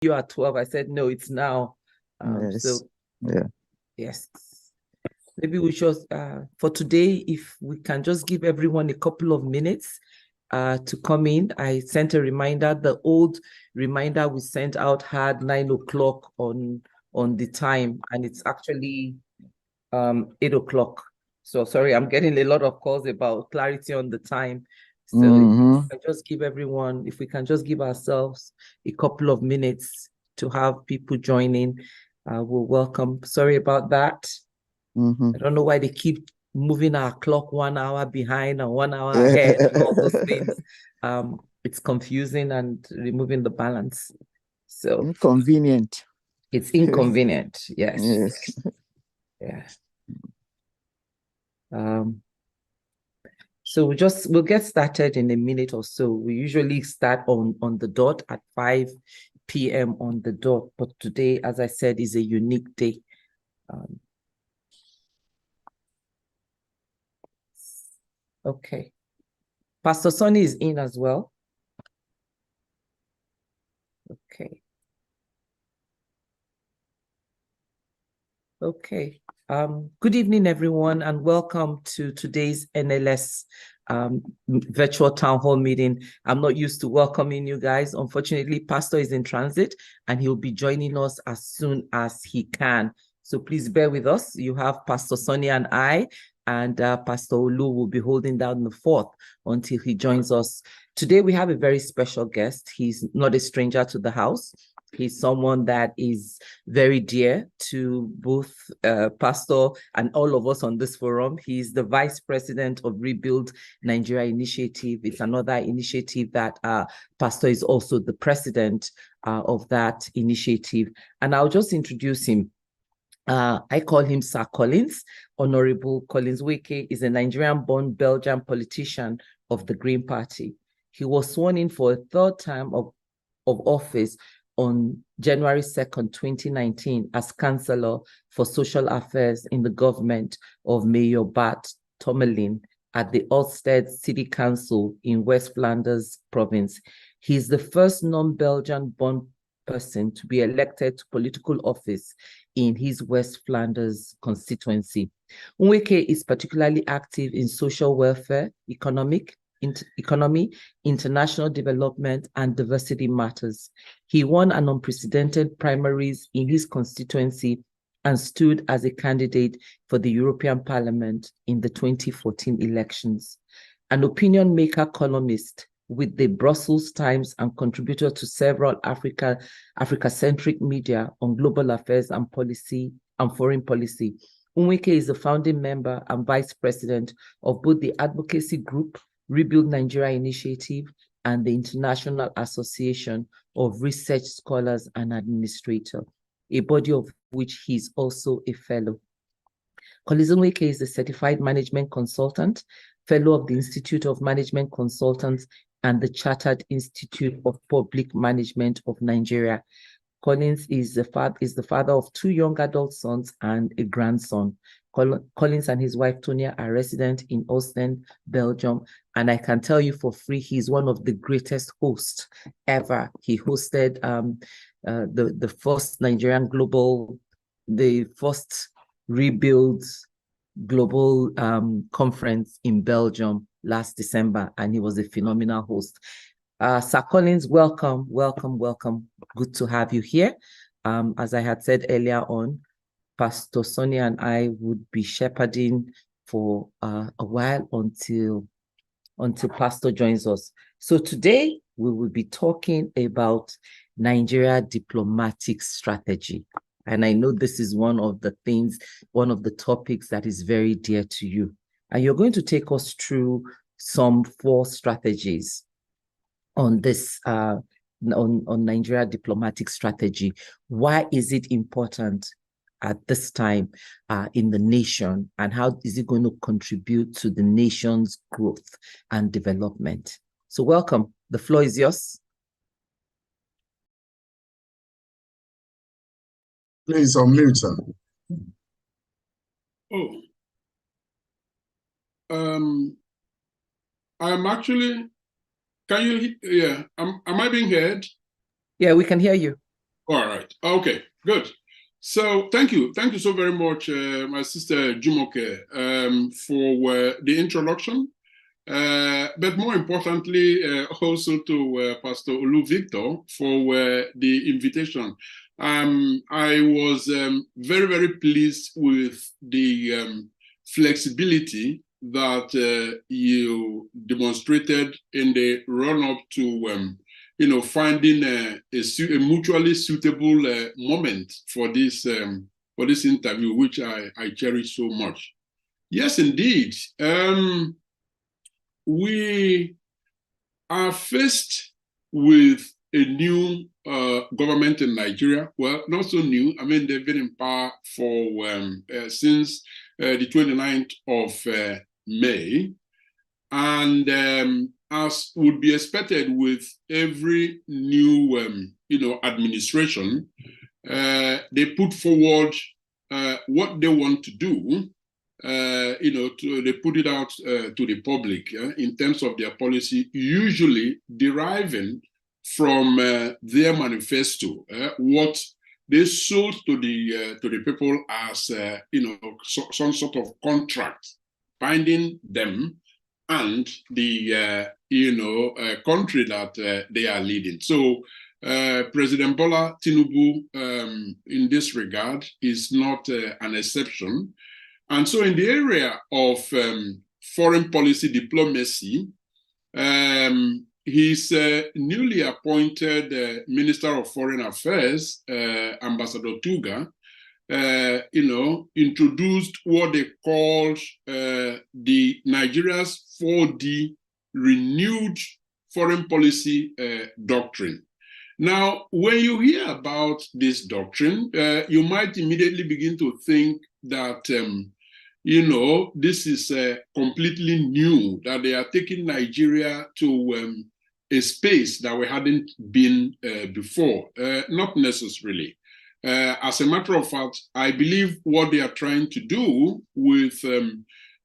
you at 12. I said, no, it's now. Yes. So, yeah. Yes. Maybe we should, for today, if we can just give everyone a couple of minutes to come in. I sent a reminder. The old reminder we sent out had 9 o'clock on the time, and it's actually 8 o'clock. So sorry, I'm getting a lot of calls about clarity on the time. So if we can just give ourselves a couple of minutes to have people join in, we'll welcome. Sorry about that. I don't know why they keep moving our clock 1 hour behind and 1 hour ahead and all those things. It's confusing and removing the balance. So inconvenient. It's inconvenient, yes. Yes. Yeah. So we'll get started in a minute or so. We usually start on the dot at 5 p.m. on the dot, but today, as I said, is a unique day. Okay. Pastor Sonny is in as well. Okay. Okay. Good evening, everyone, and welcome to today's NLS virtual town hall meeting. I'm not used to welcoming you guys. Unfortunately, Pastor is in transit and he'll be joining us as soon as he can. So please bear with us. You have Pastor Sonny and I, and Pastor Olu will be holding down the fort until he joins us. Today, we have a very special guest. He's not a stranger to the house. He's someone that is very dear to both Pastor and all of us on this forum. He's the Vice President of Rebuild Nigeria Initiative. It's another initiative that Pastor is also the president of that initiative. And I'll just introduce him. I call him Sir Collins. Honorable Collins Wike is a Nigerian-born Belgian politician of the Green Party. He was sworn in for a third term of office on January 2nd, 2019, as Councillor for Social Affairs in the government of Mayor Bart Tomelin at the Ulster City Council in West Flanders Province. He is the first non-Belgian-born person to be elected to political office in his West Flanders constituency. Nweke is particularly active in social welfare, economy, international development, and diversity matters. He won an unprecedented primaries in his constituency and stood as a candidate for the European Parliament in the 2014 elections. An opinion maker columnist with the Brussels Times and contributor to several Africa-centric media on global affairs and policy and foreign policy. Nweke is the founding member and vice president of both the advocacy group Rebuild Nigeria Initiative and the International Association of Research Scholars and Administrators, a body of which he is also a fellow. Collins Nweke is a certified management consultant, fellow of the Institute of Management Consultants and the Chartered Institute of Public Management of Nigeria. Collins is the father of 2 young adult sons and a grandson. Collins and his wife, Tonya, are resident in Ostend, Belgium. And I can tell you for free, he's one of the greatest hosts ever. He hosted the first Nigerian global, the first Rebuild Global conference in Belgium last December, and he was a phenomenal host. Sir Collins, welcome. Good to have you here. As I had said earlier on, Pastor Sonia and I would be shepherding for a while until Pastor joins us. So today we will be talking about Nigeria diplomatic strategy. And I know this is one of the topics that is very dear to you. And you're going to take us through some 4 strategies on this, on Nigeria diplomatic strategy. Why is it important at this time in the nation, and how is it going to contribute to the nation's growth and development? So welcome. The floor is yours. Please unmute her. I'm actually, can you, am I being heard? Yeah, we can hear you. All right. Okay, good. So thank you. Thank you so very much, my sister Jumoke, for the introduction. But more importantly, also to Pastor Olu Victor for the invitation. I was very, very pleased with the flexibility that you demonstrated in the run-up to finding a mutually suitable moment for this interview, which I cherish so much. Yes, indeed. We are faced with a new government in Nigeria. Well, not so new. I mean, they've been in power for since the 29th of May. And as would be expected with every new, administration, they put forward what they want to do. They put it out to the public in terms of their policy, usually deriving from their manifesto, what they sold to the people as some sort of contract binding them and the country that they are leading. So President Bola Tinubu, in this regard, is not an exception. And so in the area of foreign policy diplomacy, his newly appointed Minister of Foreign Affairs, Ambassador Tuga, introduced what they called the Nigeria's 4D renewed foreign policy doctrine. Now, when you hear about this doctrine, you might immediately begin to think that, this is completely new, that they are taking Nigeria to a space that we hadn't been before. Not necessarily. As a matter of fact, I believe what they are trying to do with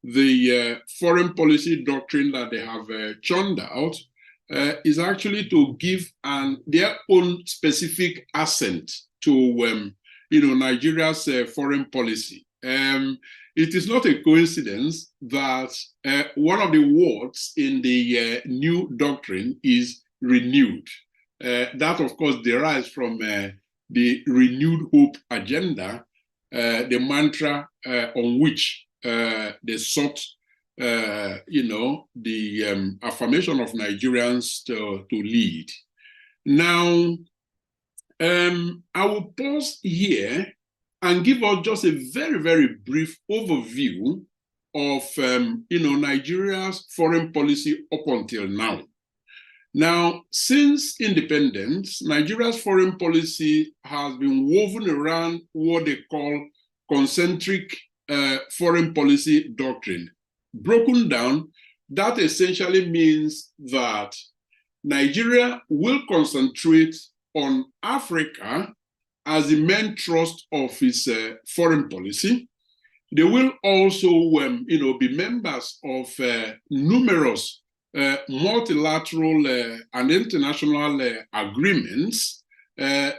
the foreign policy doctrine that they have churned out is actually to give their own specific accent to Nigeria's foreign policy. It is not a coincidence that one of the words in the new doctrine is renewed. That, of course, derives from the renewed hope agenda, the mantra on which they sought, the affirmation of Nigerians to lead. Now, I will pause here and give us just a very, very brief overview of, Nigeria's foreign policy up until now. Now, since independence, Nigeria's foreign policy has been woven around what they call concentric foreign policy doctrine. Broken down, that essentially means that Nigeria will concentrate on Africa as the main thrust of its foreign policy. They will also, be members of numerous multilateral and international agreements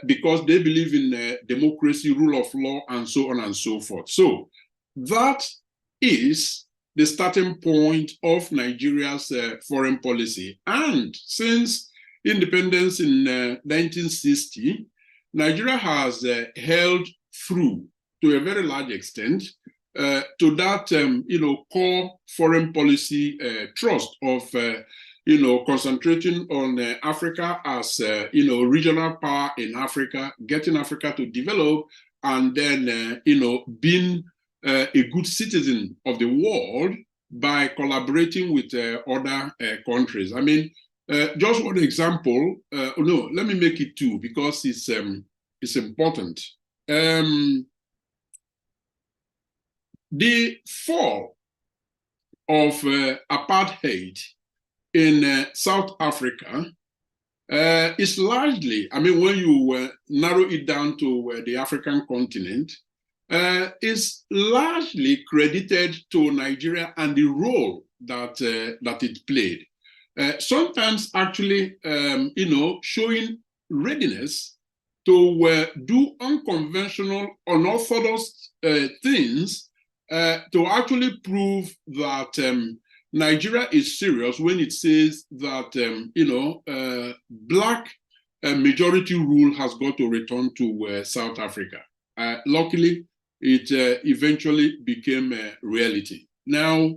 because they believe in democracy, rule of law, and so on and so forth. So that is the starting point of Nigeria's foreign policy. And since independence in 1960, Nigeria has held through to a very large extent to that, core foreign policy trust of, concentrating on Africa as, regional power in Africa, getting Africa to develop, and then, being a good citizen of the world by collaborating with other countries. I mean, just one example. No, let me make it two because it's important. The fall of apartheid in South Africa is largely, I mean, when you narrow it down to the African continent, is largely credited to Nigeria and the role that it played. Sometimes actually, showing readiness to do unconventional, unorthodox things to actually prove that Nigeria is serious when it says that Black majority rule has got to return to South Africa. Luckily, it eventually became a reality. Now,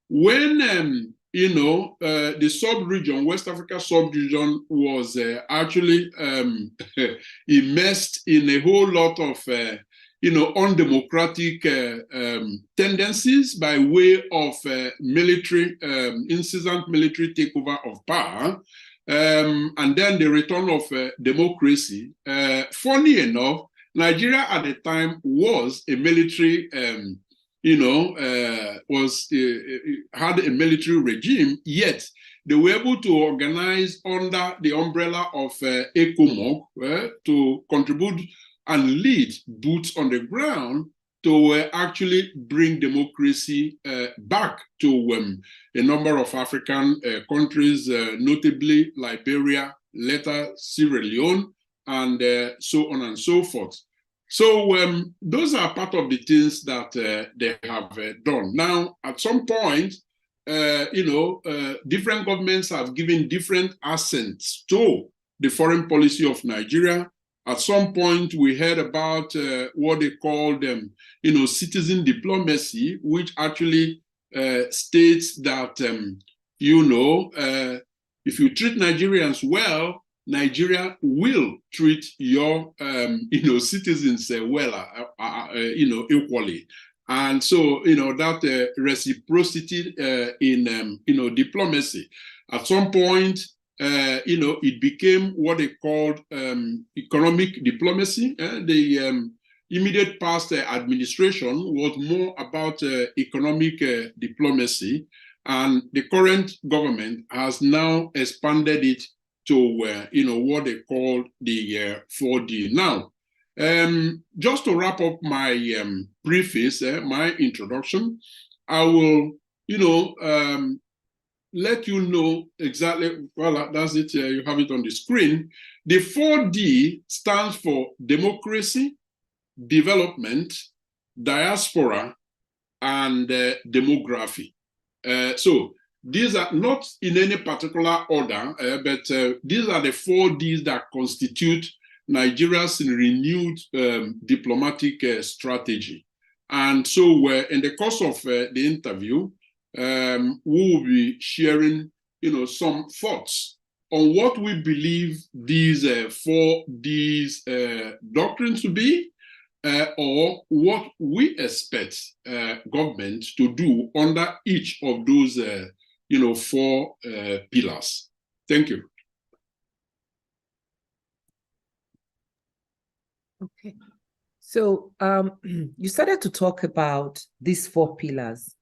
when the sub-region, West Africa sub-region, was actually immersed in a whole lot of undemocratic tendencies by way of military, incessant military takeover of power, and then the return of democracy. Funny enough, Nigeria at the time was a military, had a military regime, yet they were able to organize under the umbrella of ECOMOG to contribute and lead boots on the ground to actually bring democracy back to a number of African countries, notably Liberia, later Sierra Leone, and so on and so forth. So those are part of the things that they have done. Now, at some point, different governments have given different accents to the foreign policy of Nigeria. At some point, we heard about what they called, citizen diplomacy, which actually states that, if you treat Nigerians well, Nigeria will treat your, citizens well, equally. And so, that reciprocity in, diplomacy. At some point, it became what they called economic diplomacy. The immediate past administration was more about economic diplomacy, and the current government has now expanded it to what they call the 4D. Now, just to wrap up my preface, my introduction, I will, let you know exactly, well, that's it, you have it on the screen. The 4D stands for democracy, development, diaspora, and demography. So these are not in any particular order, but these are the 4Ds that constitute Nigeria's renewed diplomatic strategy. And so in the course of the interview, we will be sharing, some thoughts on what we believe these 4Ds doctrines to be, or what we expect government to do under each of those, 4 pillars. Thank you. Okay. So you started to talk about these 4 pillars,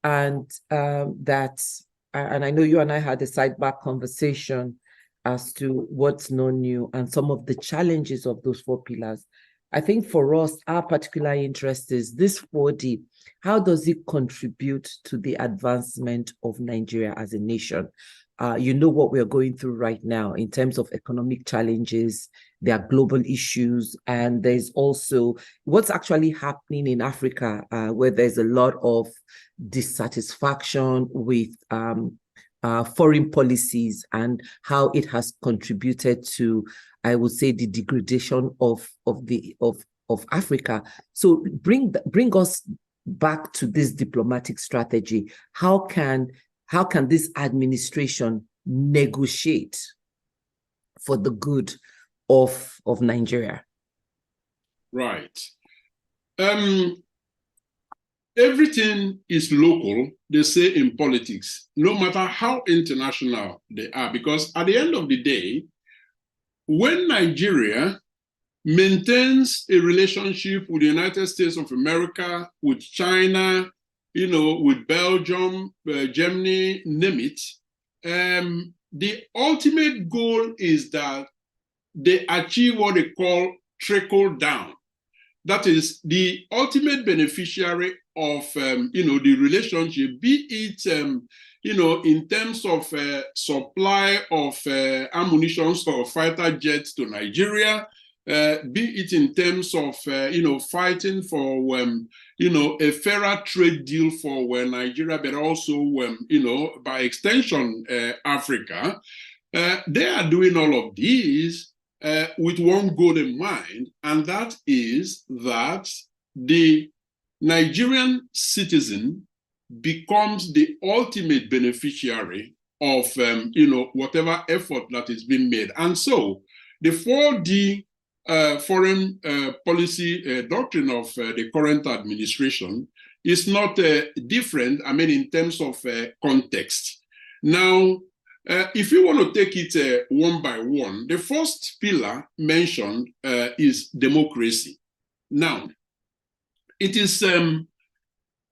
and and I know you and I had a sidebar conversation as to what's not new and some of the challenges of those 4 pillars. I think for us, our particular interest is this 4D. How does it contribute to the advancement of Nigeria as a nation? You know what we're going through right now in terms of economic challenges. There are global issues, and there's also what's actually happening in Africa, where there's a lot of dissatisfaction with foreign policies and how it has contributed to, I would say, the degradation of Africa. So bring us back to this diplomatic strategy. How can this administration negotiate for the good of Nigeria? Right. Everything is local, they say in politics, no matter how international they are, because at the end of the day, when Nigeria maintains a relationship with the United States of America, with China, with Belgium, Germany, name it, the ultimate goal is that they achieve what they call trickle down. That is, the ultimate beneficiary of the relationship, be it in terms of supply of ammunition or fighter jets to Nigeria, be it in terms of, fighting for, a fairer trade deal for Nigeria, but also, by extension, Africa. They are doing all of these with one goal in mind, and that is that the Nigerian citizen becomes the ultimate beneficiary of, whatever effort that is being made. And so the 4D foreign policy doctrine of the current administration is not different, in terms of context. Now, if you want to take it one by one, the first pillar mentioned is democracy. Now, it is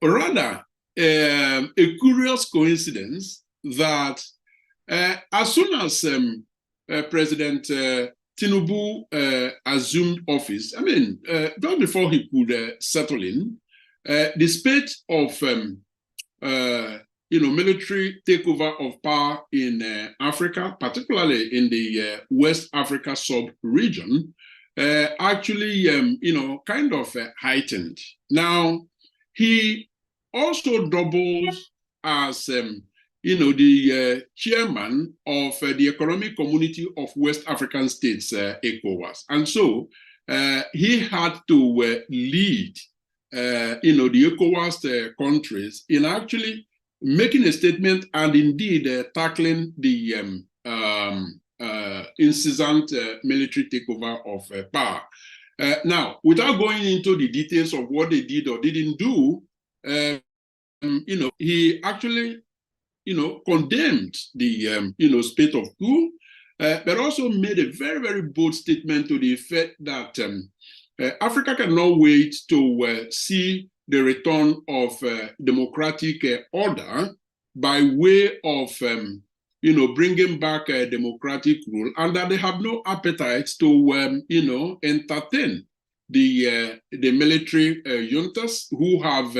rather a curious coincidence that as soon as President Tinubu assumed office, just before he could settle in, the spate of military takeover of power in Africa, particularly in the West Africa sub-region, actually, heightened. Now, he also doubles as, the chairman of the Economic Community of West African States, ECOWAS. And so he had to lead, the ECOWAS countries in actually making a statement and indeed tackling the incessant military takeover of power. Now, without going into the details of what they did or didn't do, he actually, condemned the, spate of coup, but also made a very, very bold statement to the effect that Africa cannot wait to see the return of democratic order by way of, bringing back a democratic rule, and that they have no appetite to, entertain the military juntas who have,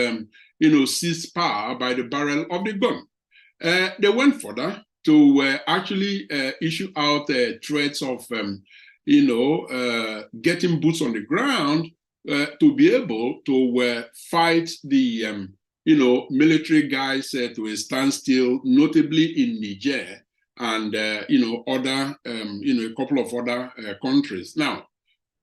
seized power by the barrel of the gun. They went further to actually issue out threats of, getting boots on the ground to be able to fight the, military guys to a standstill, notably in Niger and, other, a couple of other countries. Now,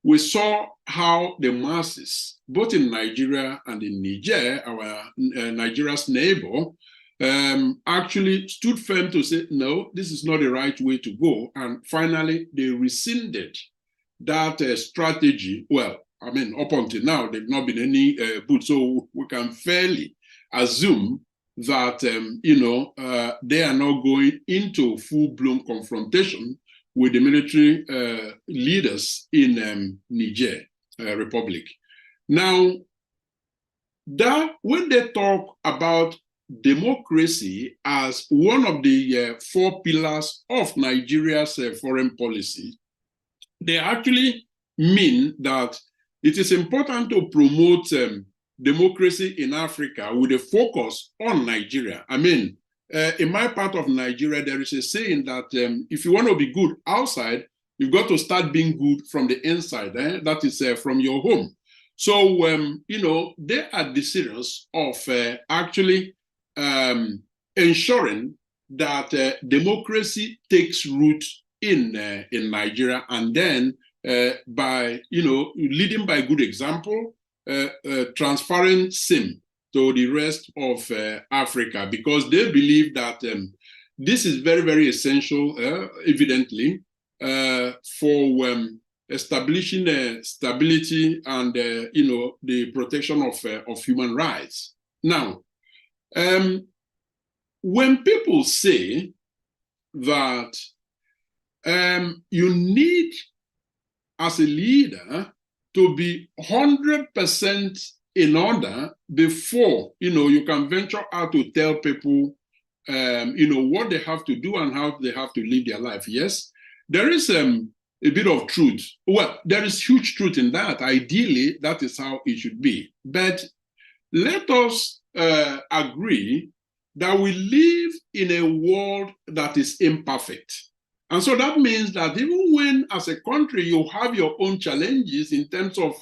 we saw how the masses, both in Nigeria and in Niger, our Nigeria's neighbor, actually stood firm to say, no, this is not the right way to go. And finally, they rescinded that strategy. Well, up until now, there've not been any boots. So we can fairly assume that, they are not going into full-blown confrontation with the military leaders in Niger Republic. Now, that when they talk about democracy as one of the 4 pillars of Nigeria's foreign policy, they actually mean that it is important to promote democracy in Africa with a focus on Nigeria. In my part of Nigeria, there is a saying that if you want to be good outside, you've got to start being good from the inside. That is from your home. So, they are desirous of actually ensuring that democracy takes root in Nigeria, and then by leading by good example, transferring same to the rest of Africa, because they believe that this is very, very essential, evidently, for establishing stability and the protection of human rights. Now, when people say that you need, as a leader, to be 100% in order before you can venture out to tell people what they have to do and how they have to live their life. Yes, there is a bit of truth. Well, there is huge truth in that. Ideally, that is how it should be. But let us agree that we live in a world that is imperfect. And so that means that even when, as a country, you have your own challenges in terms of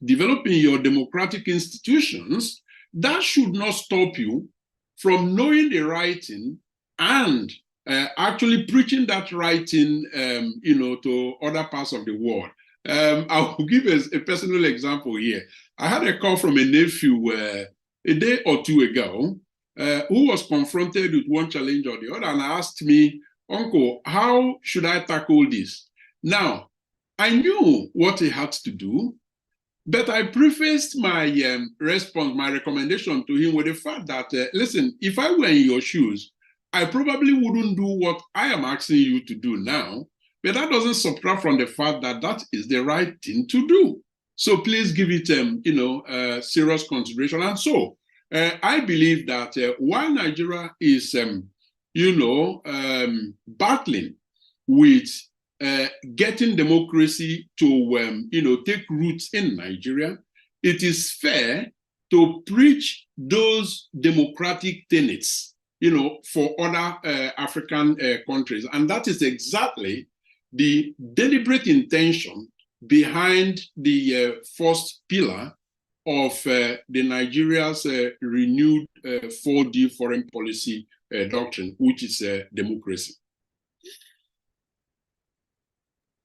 developing your democratic institutions, that should not stop you from knowing the right thing and actually preaching that right thing, to other parts of the world. I will give a personal example here. I had a call from a nephew a day or two ago who was confronted with one challenge or the other and asked me, "Uncle, how should I tackle this?" Now, I knew what he had to do, but I prefaced my response, my recommendation to him with the fact that, listen, if I were in your shoes, I probably wouldn't do what I am asking you to do now, but that doesn't subtract from the fact that that is the right thing to do. So please give it, serious consideration. And so I believe that while Nigeria is, battling with getting democracy to, take roots in Nigeria, it is fair to preach those democratic tenets, for other African countries. And that is exactly the deliberate intention behind the first pillar of the Nigeria's renewed 4D foreign policy doctrine, which is democracy.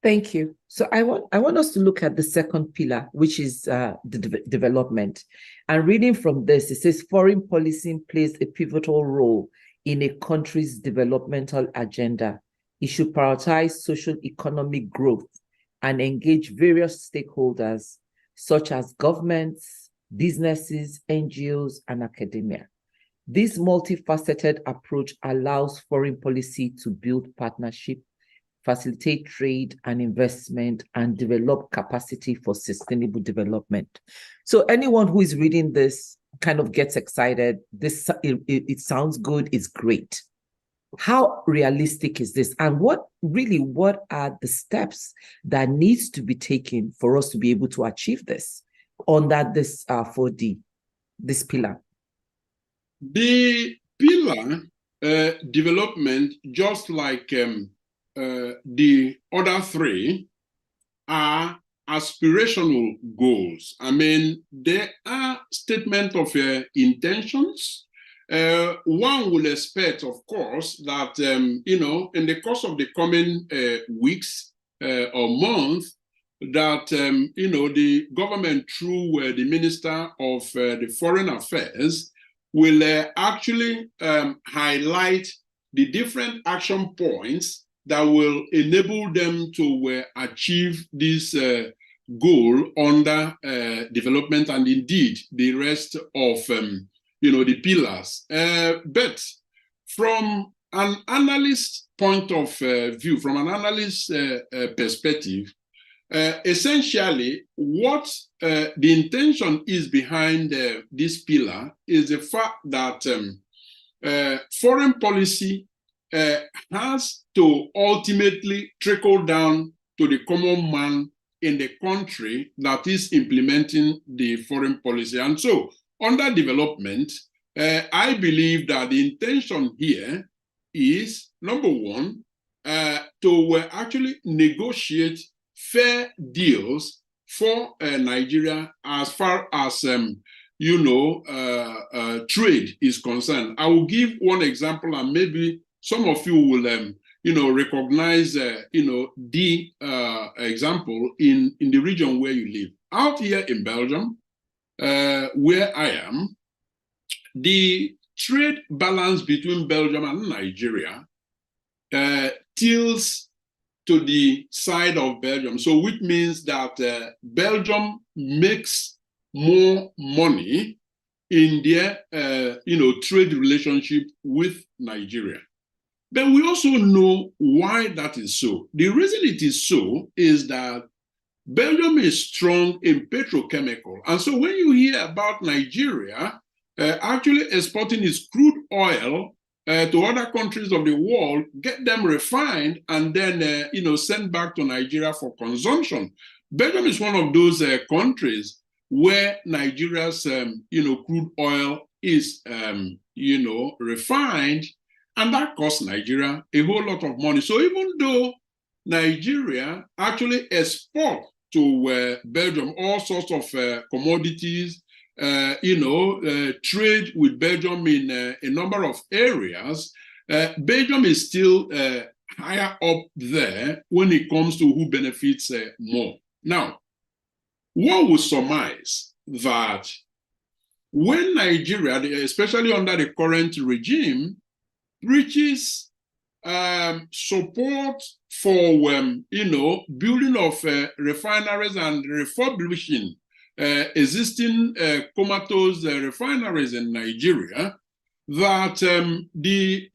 Thank you. So I want us to look at the second pillar, which is the development. And reading from this, it says foreign policy plays a pivotal role in a country's developmental agenda. It should prioritize social economic growth and engage various stakeholders, such as governments, businesses, NGOs, and academia. This multifaceted approach allows foreign policy to build partnership, facilitate trade and investment, and develop capacity for sustainable development. So anyone who is reading this kind of gets excited. It sounds good, it's great. How realistic is this? And what are the steps that needs to be taken for us to be able to achieve this under this 4D, this pillar? The pillar development, just like the other three, are aspirational goals. I mean, they are statement of intentions. One will expect, of course, that, in the course of the coming weeks or month, that, the government through the Minister of the Foreign Affairs will actually highlight the different action points that will enable them to achieve this goal under development and indeed the rest of the pillars. But from an analyst point of view, from an analyst perspective, essentially what the intention is behind this pillar is the fact that foreign policy has to ultimately trickle down to the common man in the country that is implementing the foreign policy. And so, under development, I believe that the intention here is, number one, to actually negotiate fair deals for Nigeria as far as trade is concerned. I will give one example, and maybe some of you will, recognize, the example in the region where you live. Out here in Belgium, where I am, the trade balance between Belgium and Nigeria tilts to the side of Belgium. So, which means that Belgium makes more money in their, trade relationship with Nigeria. But we also know why that is so. The reason it is so is that Belgium is strong in petrochemical. And so when you hear about Nigeria actually exporting its crude oil to other countries of the world, get them refined, and then, send back to Nigeria for consumption, Belgium is one of those countries where Nigeria's, crude oil is, refined And that cost Nigeria a whole lot of money. So even though Nigeria actually export to Belgium all sorts of commodities, trade with Belgium in a number of areas, Belgium is still higher up there when it comes to who benefits more. Now, one would surmise that when Nigeria, especially under the current regime, reaches support for building of refineries and refurbishing existing comatose refineries in Nigeria, that the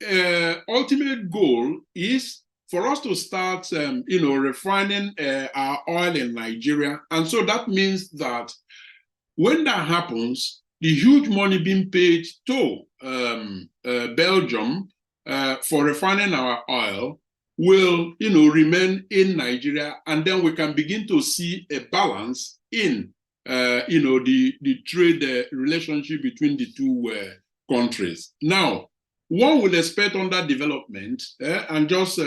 ultimate goal is for us to start refining our oil in Nigeria. And so that means that when that happens, the huge money being paid to Belgium for refining our oil will, remain in Nigeria, and then we can begin to see a balance in, the trade relationship between the two countries. Now, one will expect under development, and just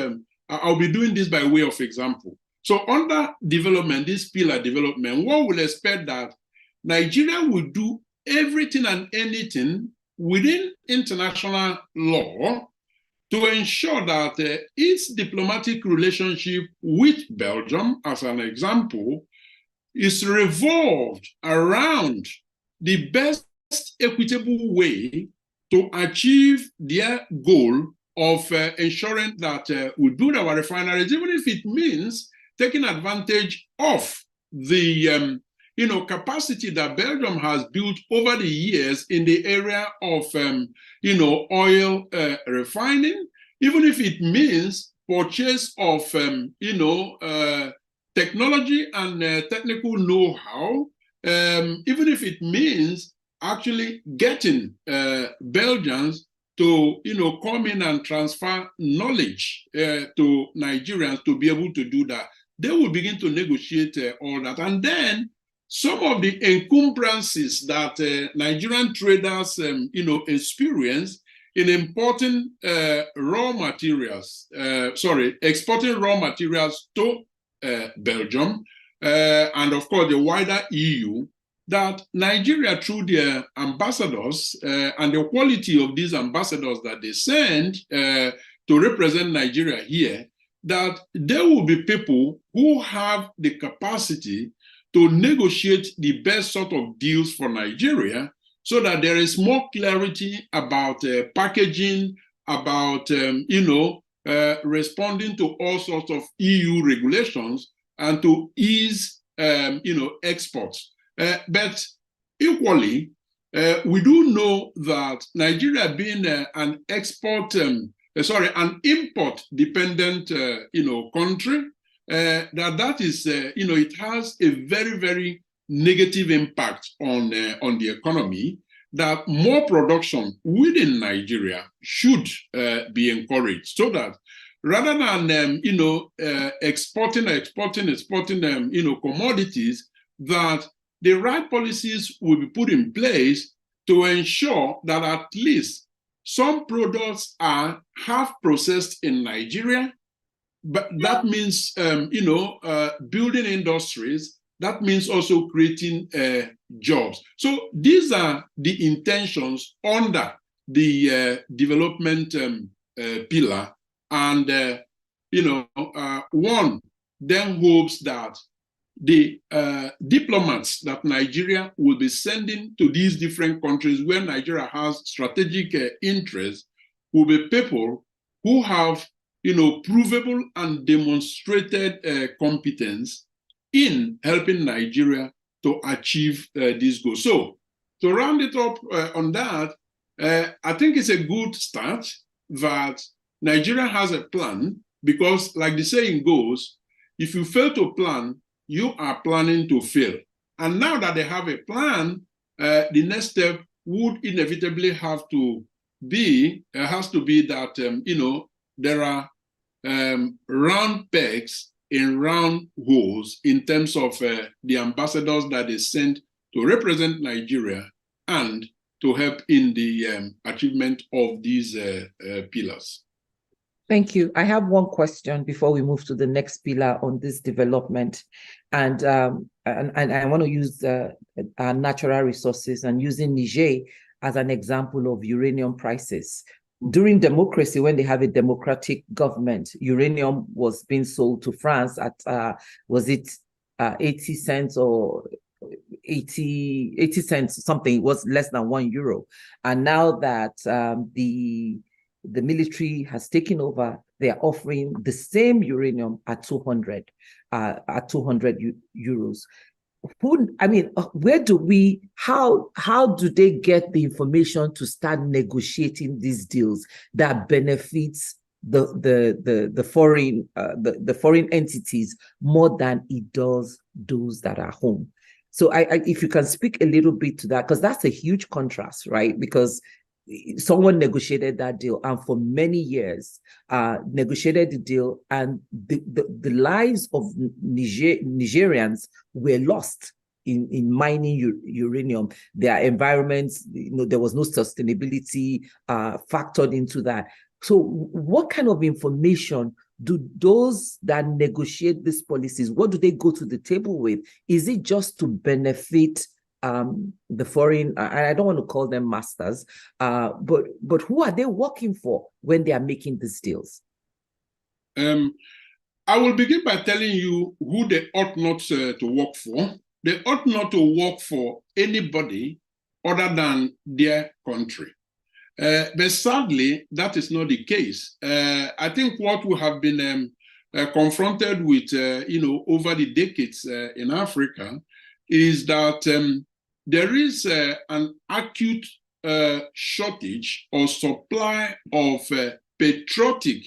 I'll be doing this by way of example. So under development, this pillar development, one will expect that Nigeria will do everything and anything within international law to ensure that its diplomatic relationship with Belgium, as an example, is revolved around the best equitable way to achieve their goal of ensuring that we build our refineries, even if it means taking advantage of the capacity that Belgium has built over the years in the area of, oil refining, even if it means purchase of, technology and technical know-how, even if it means actually getting Belgians to, come in and transfer knowledge to Nigerians to be able to do that. They will begin to negotiate all that. And then some of the encumbrances that Nigerian traders, experience in importing raw materials, exporting raw materials to Belgium, and of course the wider EU, that Nigeria, through their ambassadors and the quality of these ambassadors that they send to represent Nigeria here, that there will be people who have the capacity to negotiate the best sort of deals for Nigeria, so that there is more clarity about packaging, about responding to all sorts of EU regulations, and to ease exports. But equally, we do know that Nigeria being an import-dependent country, that is, it has a very, very negative impact on the economy, that more production within Nigeria should be encouraged, so that rather than, exporting commodities, that the right policies will be put in place to ensure that at least some products are half processed in Nigeria. But that means, building industries. That means also creating jobs. So these are the intentions under the development pillar. And, one then hopes that the diplomats that Nigeria will be sending to these different countries where Nigeria has strategic interests will be people who have, provable and demonstrated competence in helping Nigeria to achieve this goal. So to round it up on that, I think it's a good start that Nigeria has a plan, because like the saying goes, if you fail to plan, you are planning to fail. And now that they have a plan, the next step would inevitably have to be that, there are round pegs in round holes in terms of the ambassadors that they send to represent Nigeria and to help in the achievement of these pillars. Thank you. I have one question before we move to the next pillar on this development. And I want to use our natural resources and using Niger as an example of uranium prices. During democracy, when they have a democratic government, uranium was being sold to France at, was it 80 cents or 80 cents, something? It was less than €1. And now that the military has taken over, they are offering the same uranium at 200 euros. Where do we, how do they get the information to start negotiating these deals that benefits the foreign entities more than it does those that are home? So if you can speak a little bit to that, because that's a huge contrast, right? Because someone negotiated that deal and for many years negotiated the deal, and the lives of Nigerians were lost in mining uranium. Their environments, there was no sustainability factored into that. So what kind of information do those that negotiate these policies, what do they go to the table with? Is it just to benefit the foreign, I don't want to call them masters, but who are they working for when they are making these deals? I will begin by telling you who they ought not to work for. They ought not to work for anybody other than their country. But sadly, that is not the case. I think what we have been confronted with, over the decades in Africa is that there is an acute shortage or supply of patriotic,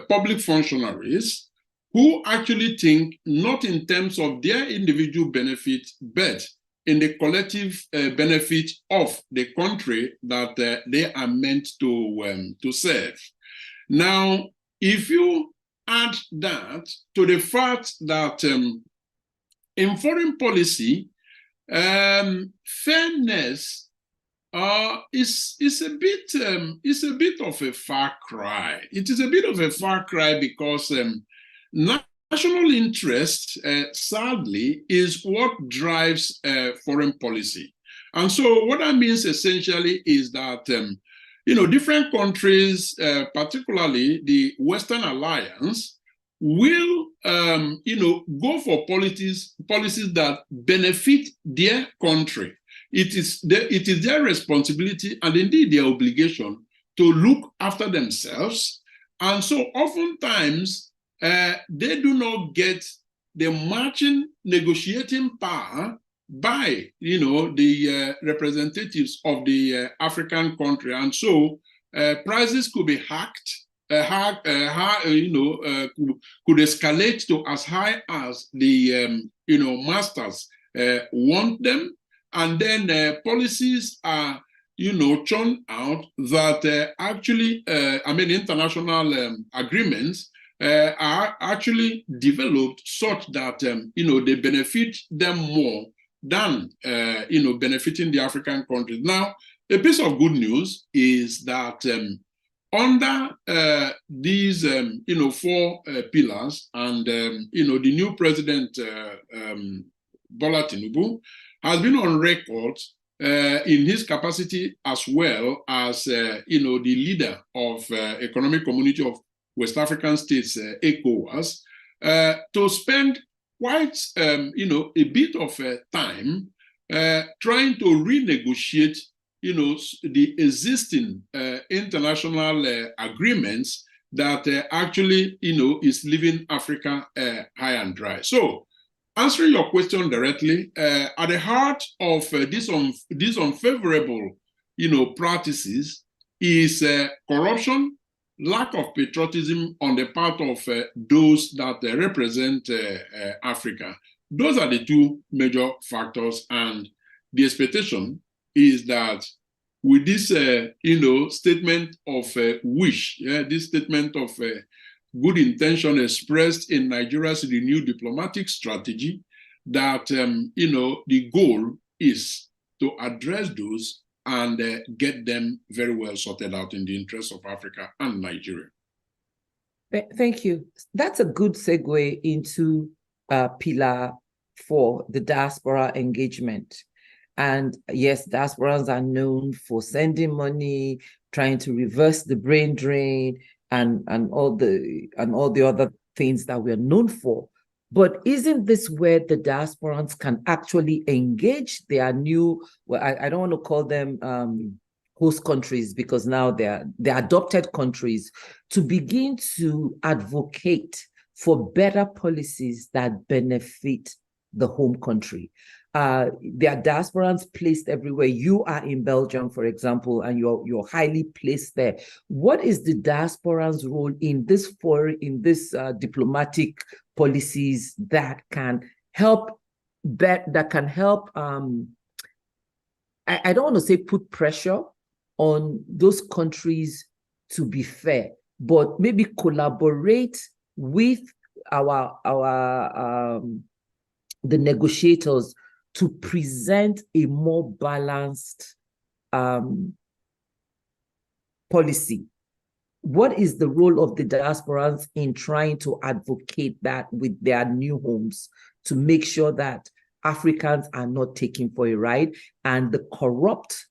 public functionaries who actually think not in terms of their individual benefit, but in the collective benefit of the country that they are meant to serve. Now, if you add that to the fact that in foreign policy, fairness is a bit of a far cry. It is a bit of a far cry because national interest, sadly, is what drives foreign policy. And so what that means essentially is that different countries, particularly the Western Alliance, will go for policies that benefit their country. It is their responsibility and indeed their obligation to look after themselves. And so oftentimes they do not get the matching negotiating power by the representatives of the African country. And so prices could be hacked. Could escalate to as high as the masters want them, and then policies are churned out that actually international agreements are actually developed such that they benefit them more than benefiting the African countries. Now, a piece of good news is that under these, 4 pillars, and the new president, Bola Tinubu, has been on record in his capacity as well as, the leader of Economic Community of West African States, ECOWAS, to spend quite, a bit of time trying to renegotiate the existing international agreements that actually, is leaving Africa high and dry. So, answering your question directly, at the heart of these unfavorable, practices is corruption, lack of patriotism on the part of those that represent Africa. Those are the 2 major factors, and the expectation is that with this, statement of wish, this statement of good intention expressed in Nigeria's renewed diplomatic strategy, that, the goal is to address those and get them very well sorted out in the interest of Africa and Nigeria. Thank you. That's a good segue into Pillar 4, the diaspora engagement. And yes, diasporans are known for sending money, trying to reverse the brain drain, and all the other things that we're known for. But isn't this where the diasporans can actually engage their new, well, I don't want to call them host countries, because now they're adopted countries, to begin to advocate for better policies that benefit the home country? There are diasporans placed everywhere. You are in Belgium, for example, and you're highly placed there. What is the diasporans' role in this diplomatic policies that can help? I don't want to say put pressure on those countries to be fair, but maybe collaborate with the negotiators to present a more balanced policy. What is the role of the diasporans in trying to advocate that with their new homes, to make sure that Africans are not taken for a ride and the corrupt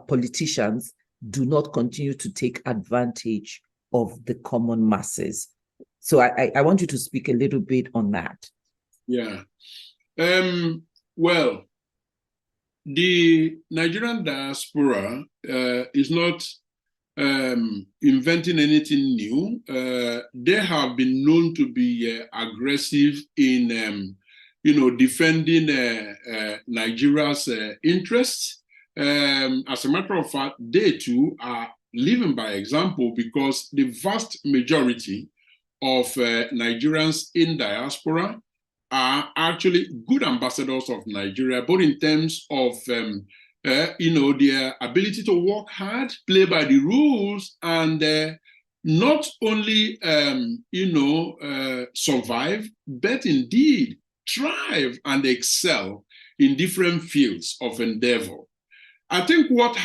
politicians do not continue to take advantage of the common masses? So I want you to speak a little bit on that. Yeah. Well, the Nigerian diaspora is not inventing anything new. They have been known to be aggressive in, defending Nigeria's interests. As a matter of fact, they too are living by example, because the vast majority of Nigerians in diaspora are actually good ambassadors of Nigeria, both in terms of their ability to work hard, play by the rules, and not only survive, but indeed thrive and excel in different fields of endeavor. I think what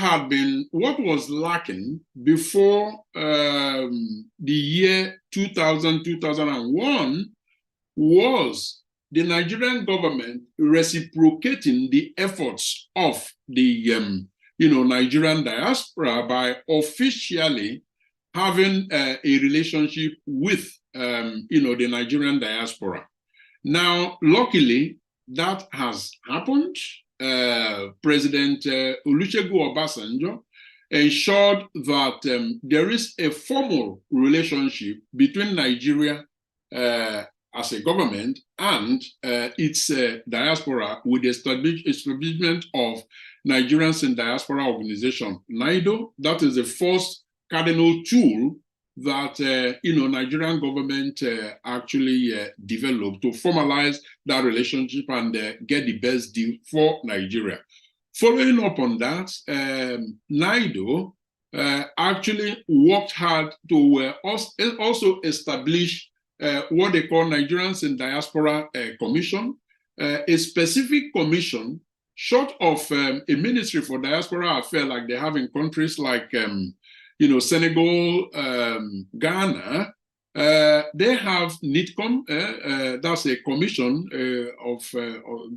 was lacking before the year 2000-2001 was the Nigerian government reciprocating the efforts of the Nigerian diaspora by officially having a relationship with the Nigerian diaspora. Now, luckily, that has happened. President Olusegun Obasanjo ensured that there is a formal relationship between Nigeria as a government and its diaspora, with the establishment of Nigerians in Diaspora Organization, NIDO. That is the first cardinal tool that Nigerian government actually developed to formalize that relationship and get the best deal for Nigeria. Following up on that, NIDO actually worked hard to also establish what they call Nigerians in Diaspora Commission, a specific commission, short of a ministry for diaspora affairs like they have in countries like Senegal, Ghana. They have NITCOM, that's a commission of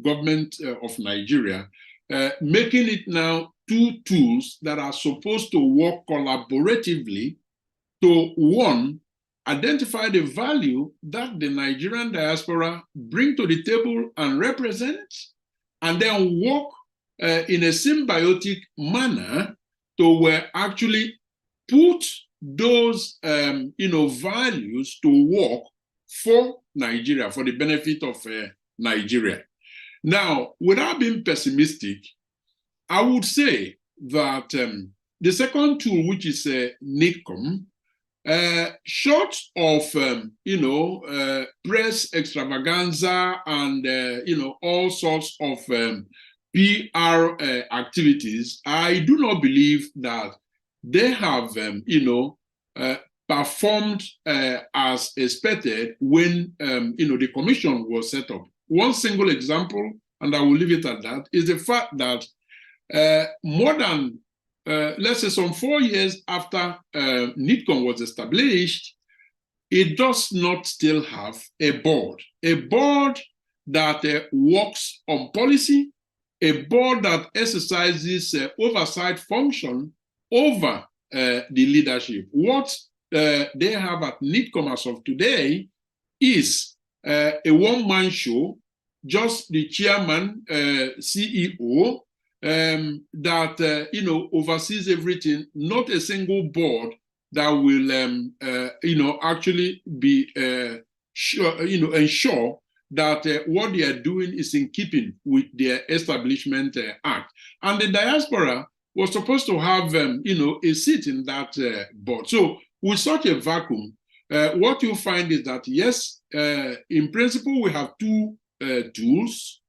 government of Nigeria, making it now two tools that are supposed to work collaboratively to, one, identify the value that the Nigerian diaspora bring to the table and represent, and then work in a symbiotic manner to actually put those values to work for Nigeria, for the benefit of Nigeria. Now, without being pessimistic, I would say that the second tool, which is NITCOM, short of press extravaganza and all sorts of PR activities, I do not believe that they have performed as expected when the commission was set up. One single example, and I will leave it at that, is the fact that more than, let's say, some 4 years after NIDCOM was established, it does not still have a board that works on policy, a board that exercises oversight function over the leadership. What they have at NIDCOM as of today is a one-man show, just the chairman, CEO, that oversees everything, not a single board that will actually be ensure that what they are doing is in keeping with their Establishment Act. And the diaspora was supposed to have a seat in that board. So with such a vacuum, what you find is that yes, in principle we have two tools,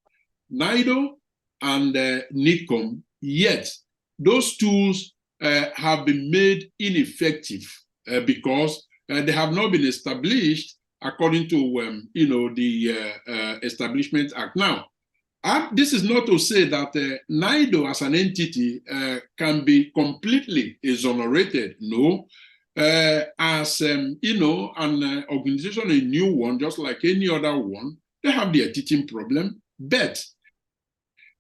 NIDO and NIDCOM, yet those tools have been made ineffective because they have not been established according to the Establishment Act. Now, this is not to say that NIDO as an entity can be completely exonerated. No, as an organization, a new one, just like any other one, they have their teaching problem, but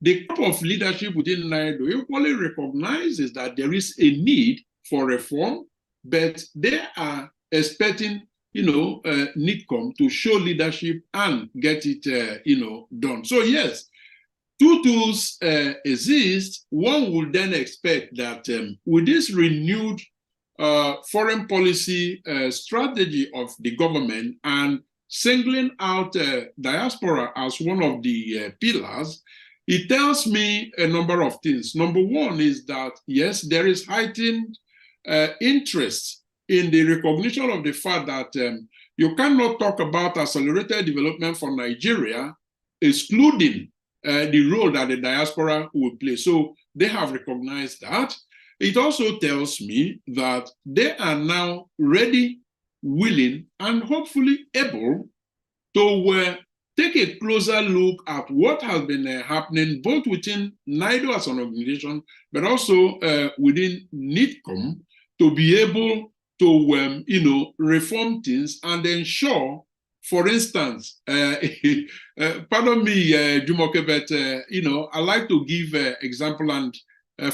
the type of leadership within NIDO equally recognizes that there is a need for reform, but they are expecting, NIDCOM to show leadership and get it, done. So yes, two tools exist. One would then expect that with this renewed foreign policy strategy of the government and singling out diaspora as one of the pillars, it tells me a number of things. Number one is that, yes, there is heightened interest in the recognition of the fact that you cannot talk about accelerated development for Nigeria, excluding the role that the diaspora will play. So they have recognized that. It also tells me that they are now ready, willing, and hopefully able to take a closer look at what has been happening both within NIDO as an organization, but also within NIDCOM, to be able to reform things and ensure, for instance, pardon me, Jumoke, but I like to give example, and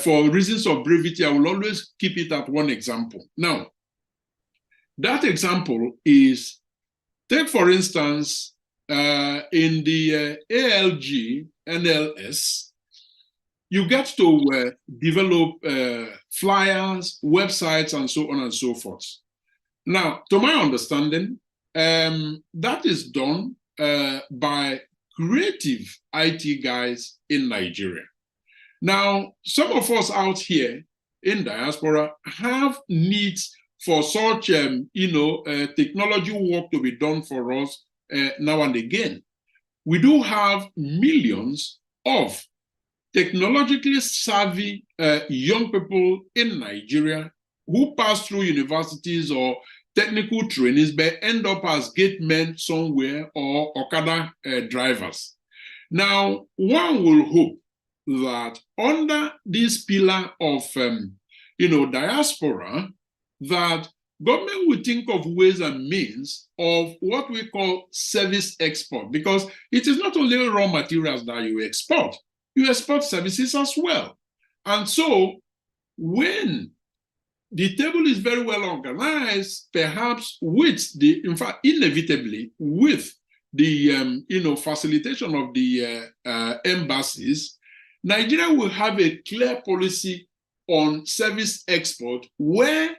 for reasons of brevity, I will always keep it at one example. Now, that example is, take for instance, in the ALG NLS, you get to develop flyers, websites, and so on and so forth. Now, to my understanding, that is done by creative IT guys in Nigeria. Now, some of us out here in diaspora have needs for such, technology work to be done for us now and again. We do have millions of technologically savvy young people in Nigeria who pass through universities or technical trainings but end up as gate men somewhere or Okada drivers. Now, one will hope that under this pillar of diaspora, that government will think of ways and means of what we call service export, because it is not only raw materials that you export services as well. And so when the table is very well organized, perhaps with the, in fact, inevitably with the facilitation of the embassies, Nigeria will have a clear policy on service export where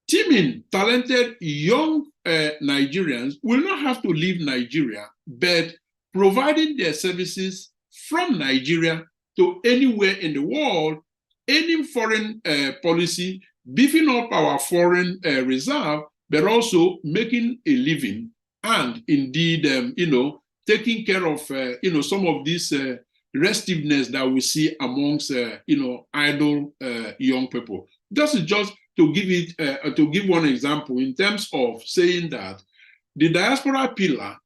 teaming talented young Nigerians will not have to leave Nigeria, but providing their services from Nigeria to anywhere in the world, any foreign policy, beefing up our foreign reserve, but also making a living and indeed, taking care of, some of this restiveness that we see amongst, idle young people. This is just to give one example in terms of saying that the diaspora pillar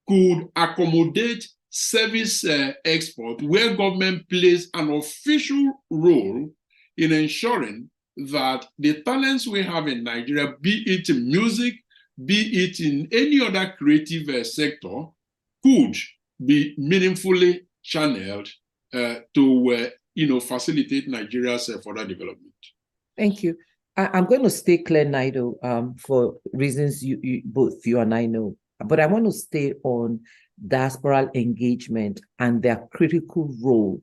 could accommodate service export, where government plays an official role in ensuring that the talents we have in Nigeria, be it in music, be it in any other creative sector, could be meaningfully channeled to facilitate Nigeria's further development. Thank you. I'm going to stay clear, Naido, for reasons both you and I know, but I want to stay on diasporal engagement and their critical role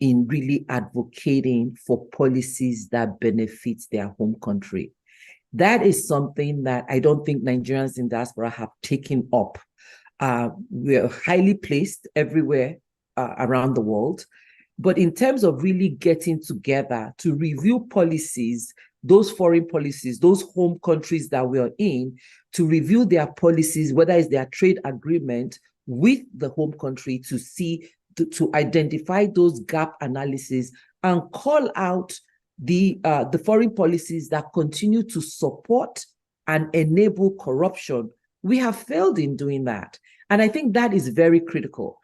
in really advocating for policies that benefit their home country. That is something that I don't think Nigerians in diaspora have taken up. We're highly placed everywhere around the world. But in terms of really getting together to review policies, those foreign policies, those home countries that we're in, to review their policies, whether it's their trade agreement with the home country, to see, to identify those gap analysis and call out the foreign policies that continue to support and enable corruption. We have failed in doing that. And I think that is very critical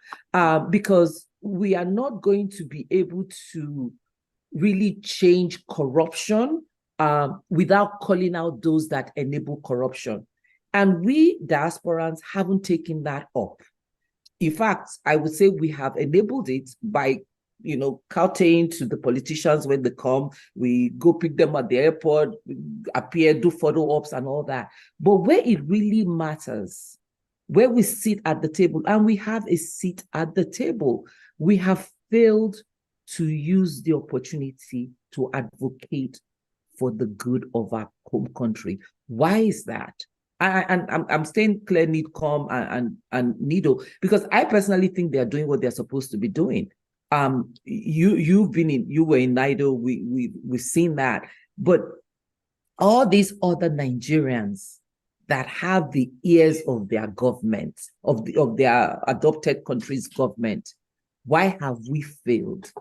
because we are not going to be able to really change corruption without calling out those that enable corruption. And we diasporans haven't taken that up. In fact, I would say we have enabled it by, kowtowing to the politicians when they come. We go pick them at the airport, appear, do photo ops and all that. But where it really matters, where we sit at the table, and we have a seat at the table, we have failed to use the opportunity to advocate for the good of our home country. Why is that? I'm staying clear, NIDCOM and NIDO, because I personally think they're doing what they're supposed to be doing. You were in NIDO, we've seen that, but all these other Nigerians that have the ears of their government, of their adopted country's government, why have we failed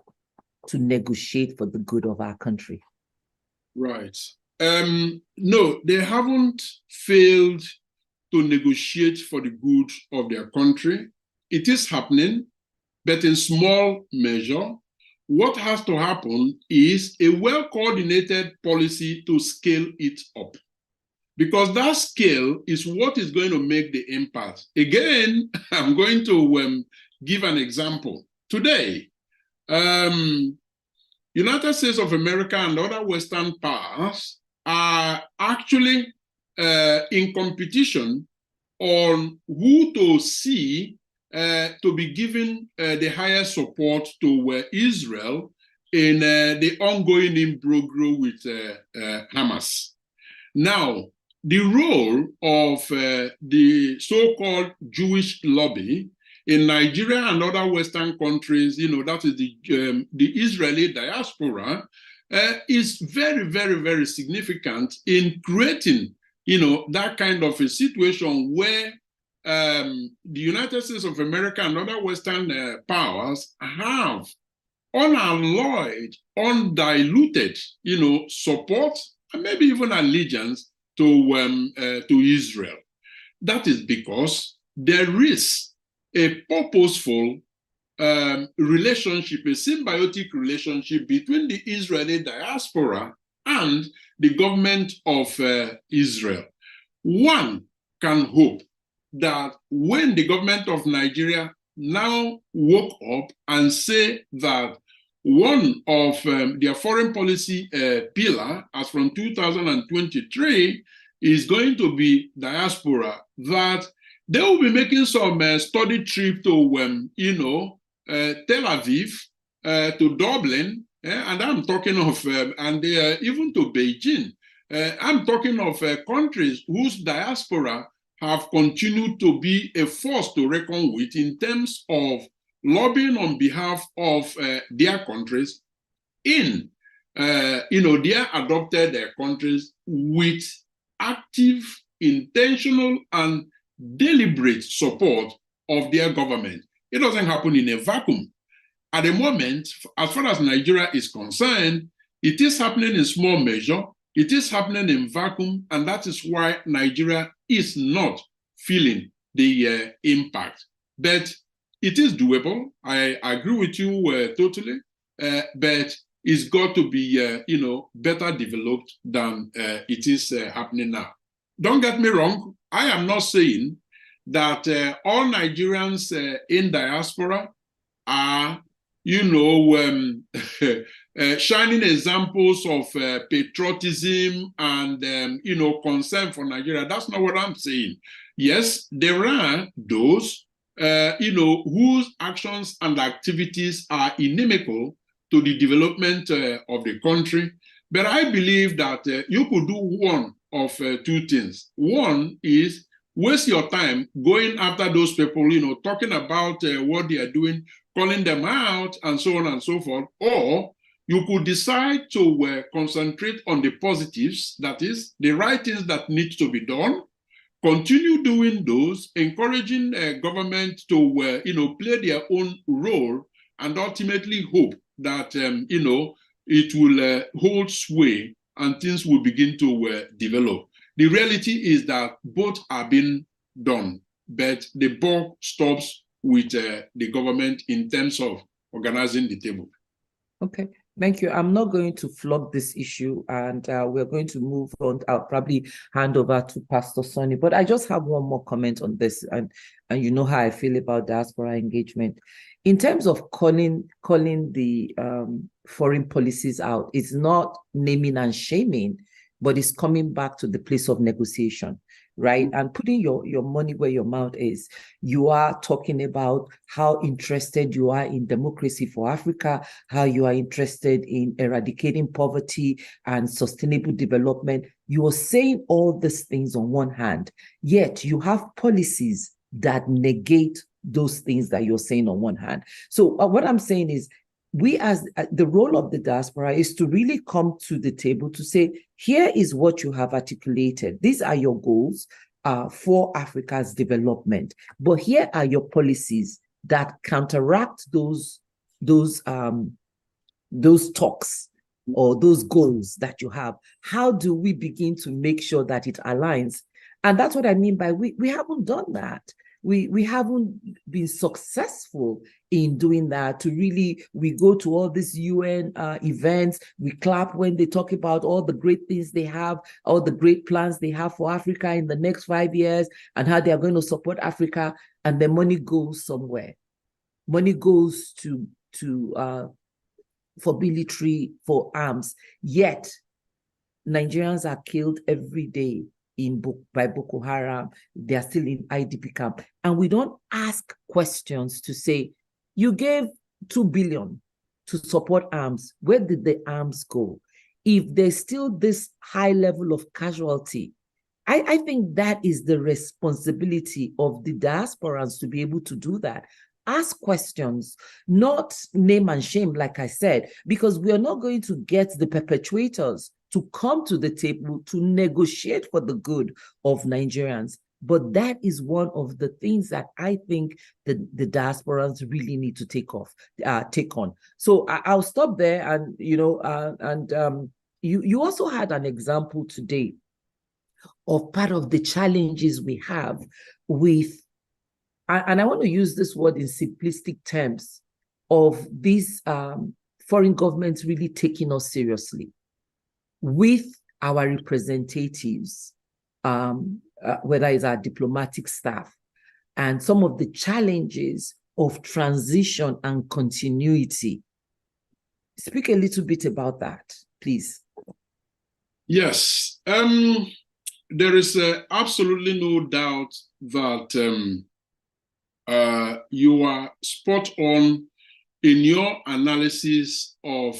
to negotiate for the good of our country? Right. No, they haven't failed to negotiate for the good of their country. It is happening, but in small measure. What has to happen is a well-coordinated policy to scale it up, because that scale is what is going to make the impact. Again, I'm going to give an example. Today, United States of America and other Western powers are actually in competition on who to see to be given the highest support to Israel in the ongoing imbroglio with Hamas. Now, the role of the so-called Jewish lobby in Nigeria and other Western countries, that is the Israeli diaspora, is very, very, very significant in creating, that kind of a situation where the United States of America and other Western powers have unalloyed, undiluted, support and maybe even allegiance to Israel. That is because there is a purposeful relationship, a symbiotic relationship between the Israeli diaspora and the government of Israel. One can hope that when the government of Nigeria now woke up and say that one of their foreign policy pillar, as from 2023, is going to be diaspora, that they will be making some study trip to, Tel Aviv, to Dublin, and I'm talking of, and even to Beijing. I'm talking of countries whose diaspora have continued to be a force to reckon with in terms of lobbying on behalf of their countries in, their adopted countries with active, intentional, and deliberate support of their government. It doesn't happen in a vacuum. At the moment, as far as Nigeria is concerned, it is happening in small measure, it is happening in vacuum, and that is why Nigeria is not feeling the impact. But it is doable. I agree with you totally, but it's got to be, better developed than it is happening now. Don't get me wrong. I am not saying that all Nigerians in diaspora are, shining examples of patriotism and, concern for Nigeria. That's not what I'm saying. Yes, there are those, whose actions and activities are inimical to the development of the country. But I believe that you could do one of two things. One is waste your time going after those people, talking about what they are doing, calling them out, and so on and so forth. Or you could decide to concentrate on the positives, that is, the right things that need to be done, continue doing those, encouraging government to, play their own role, and ultimately hope that, it will hold sway and things will begin to develop. The reality is that both are being done, but the buck stops with the government in terms of organizing the table. Okay, thank you. I'm not going to flog this issue, and we're going to move on. I'll probably hand over to Pastor Sonny, but I just have one more comment on this, and you know how I feel about diaspora engagement. In terms of calling the foreign policies out, it's not naming and shaming, but it's coming back to the place of negotiation, right? And putting your money where your mouth is. You are talking about how interested you are in democracy for Africa, how you are interested in eradicating poverty and sustainable development. You are saying all these things on one hand, yet you have policies that negate those things that you're saying on one hand. So what I'm saying is, we as the role of the diaspora is to really come to the table to say, here is what you have articulated. These are your goals for Africa's development. But here are your policies that counteract those talks or those goals that you have. How do we begin to make sure that it aligns? And that's what I mean by we haven't done that. We haven't been successful in doing that. To really, we go to all these UN events, we clap when they talk about all the great things they have, all the great plans they have for Africa in the next 5 years, and how they are going to support Africa, and the money goes somewhere. Money goes to for military, for arms. Yet Nigerians are killed every day by Boko Haram. They are still in IDP camp, and we don't ask questions to say, you gave 2 billion to support arms. Where did the arms go? If there's still this high level of casualty, I think that is the responsibility of the diasporans to be able to do that. Ask questions, not name and shame, like I said, because we are not going to get the perpetrators to come to the table to negotiate for the good of Nigerians. But that is one of the things that I think the diasporans really need to take on. So I'll stop there. And you also had an example today of part of the challenges we have with, and I want to use this word in simplistic terms, of these foreign governments really taking us seriously with our representatives, whether it's our diplomatic staff, and some of the challenges of transition and continuity. Speak a little bit about that, please. Yes, there is absolutely no doubt that you are spot on in your analysis of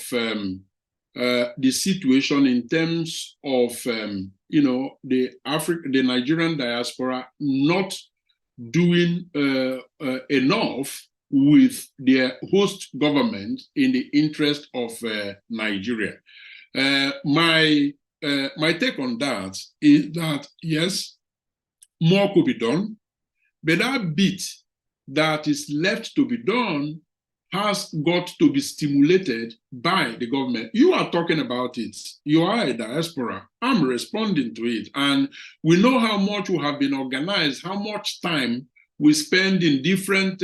the situation in terms of the Nigerian diaspora not doing enough with their host government in the interest of Nigeria. My take on that is that yes, more could be done, but that bit that is left to be done has got to be stimulated by the government. You are talking about it. You are a diaspora. I'm responding to it. And we know how much we have been organized, how much time we spend in different,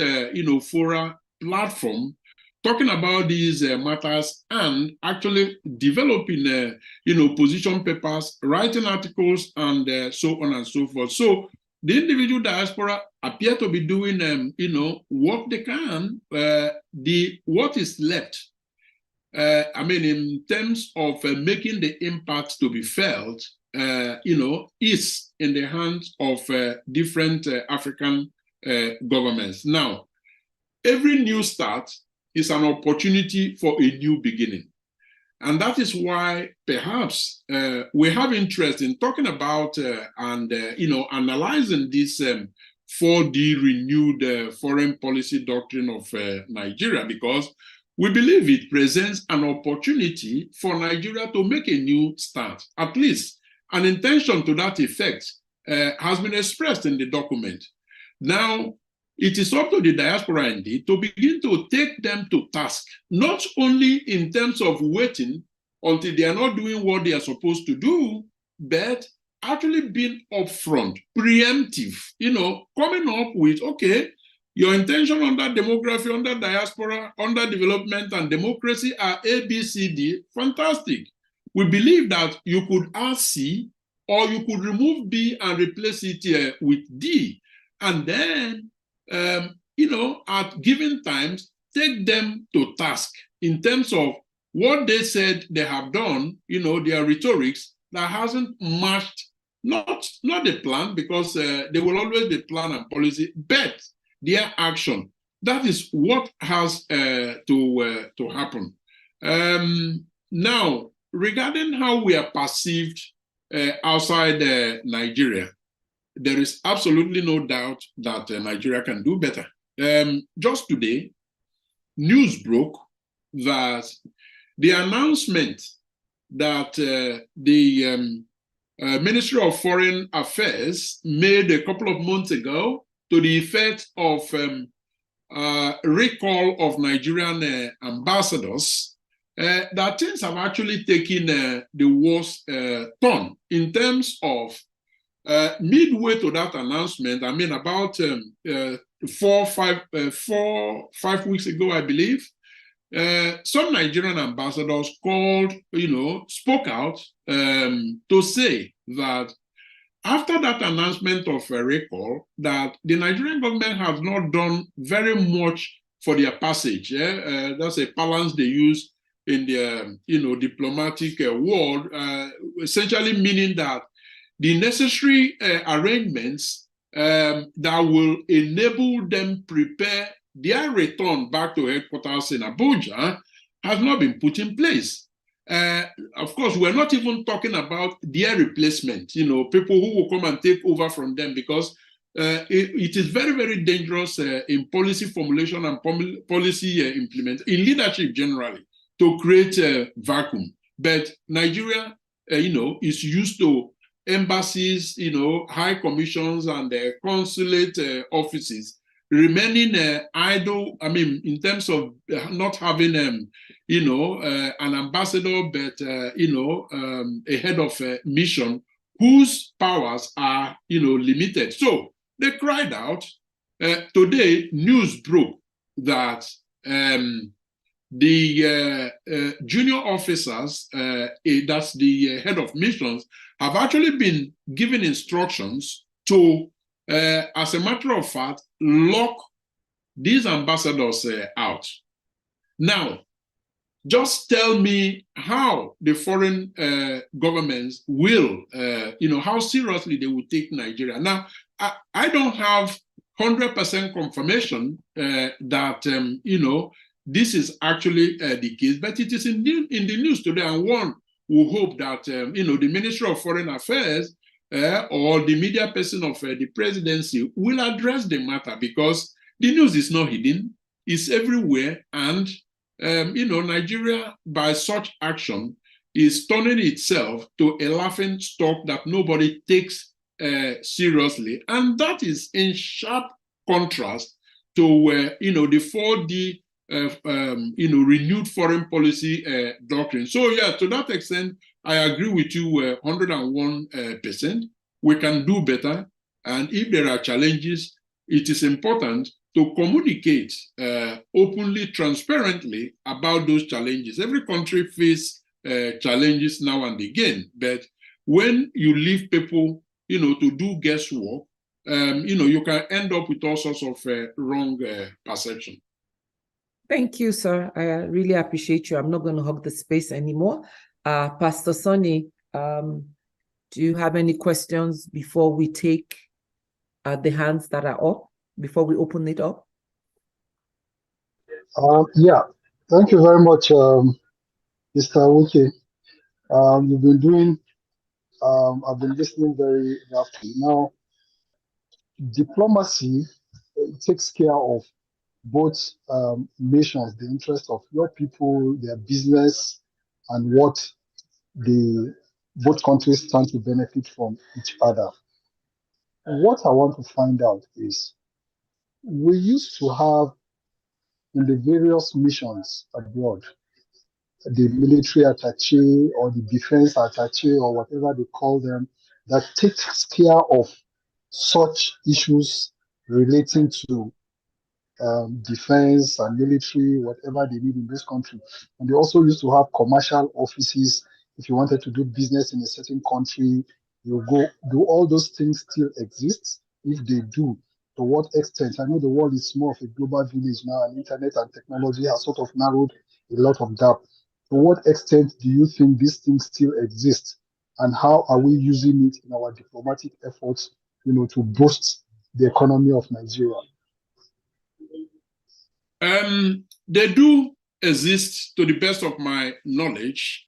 fora, platform, talking about these matters and actually developing, position papers, writing articles, and so on and so forth. So the individual diaspora appear to be doing, what they can. What is left, in terms of making the impact to be felt, is in the hands of different African governments. Now, every new start is an opportunity for a new beginning. And that is why perhaps we have interest in talking about and analyzing this 4D renewed foreign policy doctrine of Nigeria, because we believe it presents an opportunity for Nigeria to make a new start. At least an intention to that effect has been expressed in the document. Now, it is up to the diaspora indeed to begin to take them to task, not only in terms of waiting until they are not doing what they are supposed to do, but actually being upfront, preemptive, coming up with, okay, your intention under demography, under diaspora, under development and democracy are A, B, C, D. Fantastic. We believe that you could add C, or you could remove B and replace it with D. And then, at given times, take them to task in terms of what they said they have done, their rhetorics that hasn't matched, not the plan, because there will always be plan and policy, but their action. That is what has to happen. Now, regarding how we are perceived outside Nigeria, there is absolutely no doubt that Nigeria can do better. Just today, news broke that the announcement that the Ministry of Foreign Affairs made a couple of months ago to the effect of recall of Nigerian ambassadors, that things have actually taken the worst turn in terms of midway to that announcement. About 5 weeks ago, I believe, some Nigerian ambassadors spoke out to say that after that announcement of a recall, that the Nigerian government has not done very much for their passage. That's a balance they use in the diplomatic world, essentially meaning that the necessary arrangements that will enable them prepare their return back to headquarters in Abuja has not been put in place. Of course, we're not even talking about their replacement, people who will come and take over from them, because it is very, very dangerous in policy formulation and policy implementation, in leadership generally, to create a vacuum. But Nigeria, is used to embassies, high commissions and consulate offices remaining idle, in terms of not having, an ambassador, but, a head of mission whose powers are, limited. So they cried out. Today, news broke that the junior officers, that's the head of missions, have actually been given instructions to, as a matter of fact, lock these ambassadors out. Now, just tell me how the foreign governments will, how seriously they will take Nigeria. Now, I don't have 100% confirmation that, this is actually the case, but it is in the news today, and one will hope that, the Ministry of Foreign Affairs or the media person of the presidency will address the matter, because the news is not hidden, it's everywhere, and Nigeria, by such action, is turning itself to a laughing stock that nobody takes seriously, and that is in sharp contrast to the 4D renewed foreign policy doctrine. So yeah, to that extent, I agree with you 101%. We can do better, and if there are challenges, it is important to communicate openly, transparently about those challenges. Every country faces challenges now and again, but when you leave people, to do guesswork, you can end up with all sorts of wrong perception. Thank you, sir. I really appreciate you. I'm not going to hog the space anymore. Pastor Sonny, do you have any questions before we take the hands that are up, before we open it up? Yeah, thank you very much, Mr. Wike. You've been doing, I've been listening very carefully. Now, diplomacy takes care of both nations, the interest of your people, their business, and what both countries stand to benefit from each other. What I want to find out is, we used to have in the various missions abroad, the military attaché or the defense attaché or whatever they call them, that takes care of such issues relating to defense and military, whatever they need in this country. And they also used to have commercial offices. If you wanted to do business in a certain country, you go. Do all those things still exist? If they do, to what extent? I know the world is more of a global village now, and internet and technology has sort of narrowed a lot of gap. To what extent do you think these things still exist? And how are we using it in our diplomatic efforts, to boost the economy of Nigeria? They do exist, to the best of my knowledge,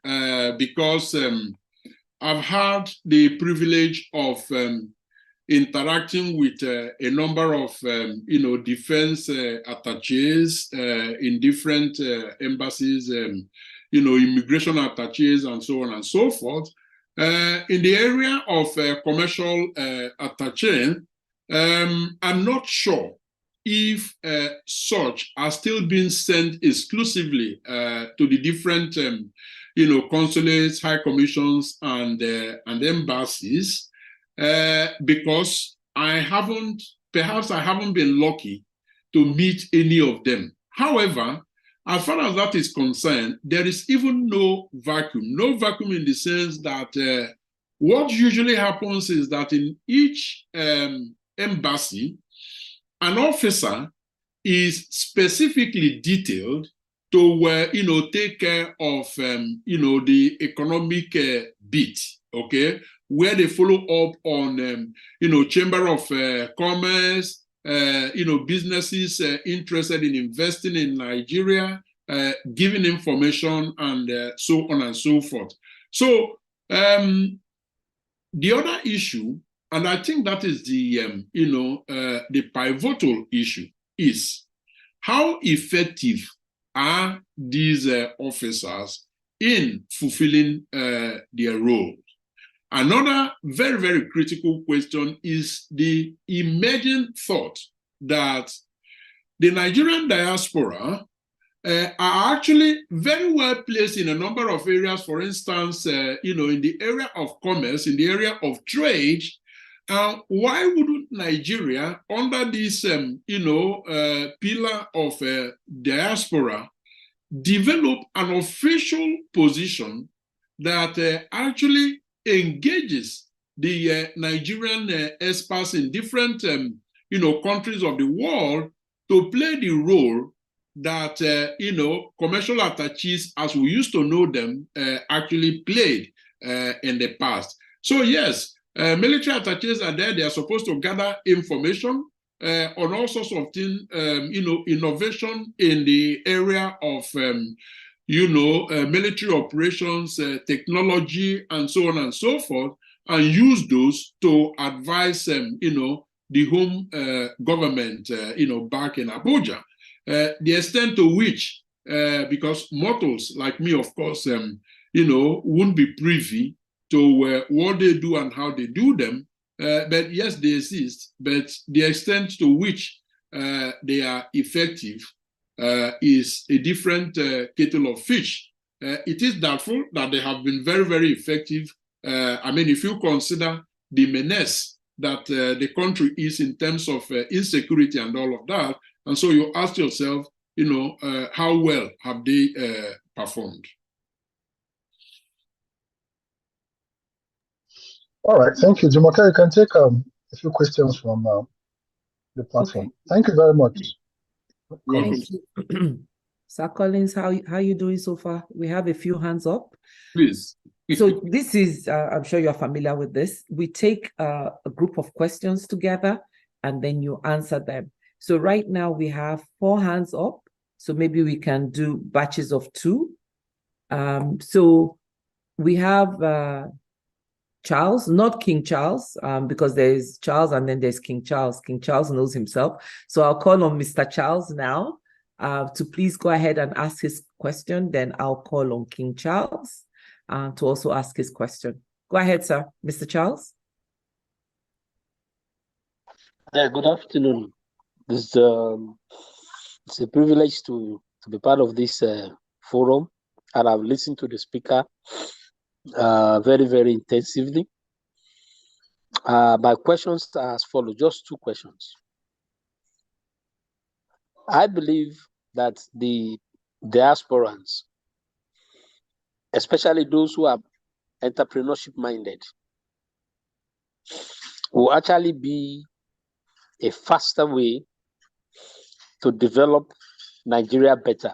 because I've had the privilege of interacting with a number of, defense attachés in different embassies, immigration attachés, and so on and so forth. In the area of commercial attaché, I'm not sure if such are still being sent exclusively to the different, consulates, high commissions, and embassies, because perhaps I haven't been lucky to meet any of them. However, as far as that is concerned, there is even no vacuum in the sense that what usually happens is that in each embassy, an officer is specifically detailed to, take care of, the economic bit, okay, where they follow up on, Chamber of Commerce, businesses interested in investing in Nigeria, giving information, and so on and so forth. So the other issue, and I think that is the, the pivotal issue, is how effective are these officers in fulfilling their role? Another very, very critical question is the emerging thought that the Nigerian diaspora are actually very well placed in a number of areas. For instance, in the area of commerce, in the area of trade. Why wouldn't Nigeria, under this, pillar of diaspora, develop an official position that actually engages the Nigerian experts in different, countries of the world to play the role that, commercial attachés, as we used to know them, actually played in the past. So yes, military attachés are there. They are supposed to gather information on all sorts of things, innovation in the area of, military operations, technology, and so on and so forth, and use those to advise, the home government, back in Abuja. The extent to which, because mortals like me, of course, wouldn't be privy to what they do and how they do them, but yes, they exist. But the extent to which they are effective is a different kettle of fish. It is doubtful that they have been very, very effective. I mean, if you consider the menace that the country is in terms of insecurity and all of that. And so you ask yourself, how well have they performed? All right, thank you, Jumoke. You can take a few questions from the platform. Okay. Thank you very much. Welcome. Thank you. Sir Collins, how you doing so far? We have a few hands up. Please. So this is, I'm sure you're familiar with this. We take a group of questions together and then you answer them. So right now we have 4 hands up. So maybe we can do batches of 2. So we have Charles, not King Charles, because there's Charles and then there's King Charles. King Charles knows himself. So I'll call on Mr. Charles now to please go ahead and ask his question. Then I'll call on King Charles to also ask his question. Go ahead, sir. Mr. Charles. Good afternoon. It's a privilege to be part of this forum, and I've listened to the speaker very, very intensively. My questions are as follows, just 2 questions. I believe that the diasporans, especially those who are entrepreneurship minded, will actually be a faster way to develop Nigeria better,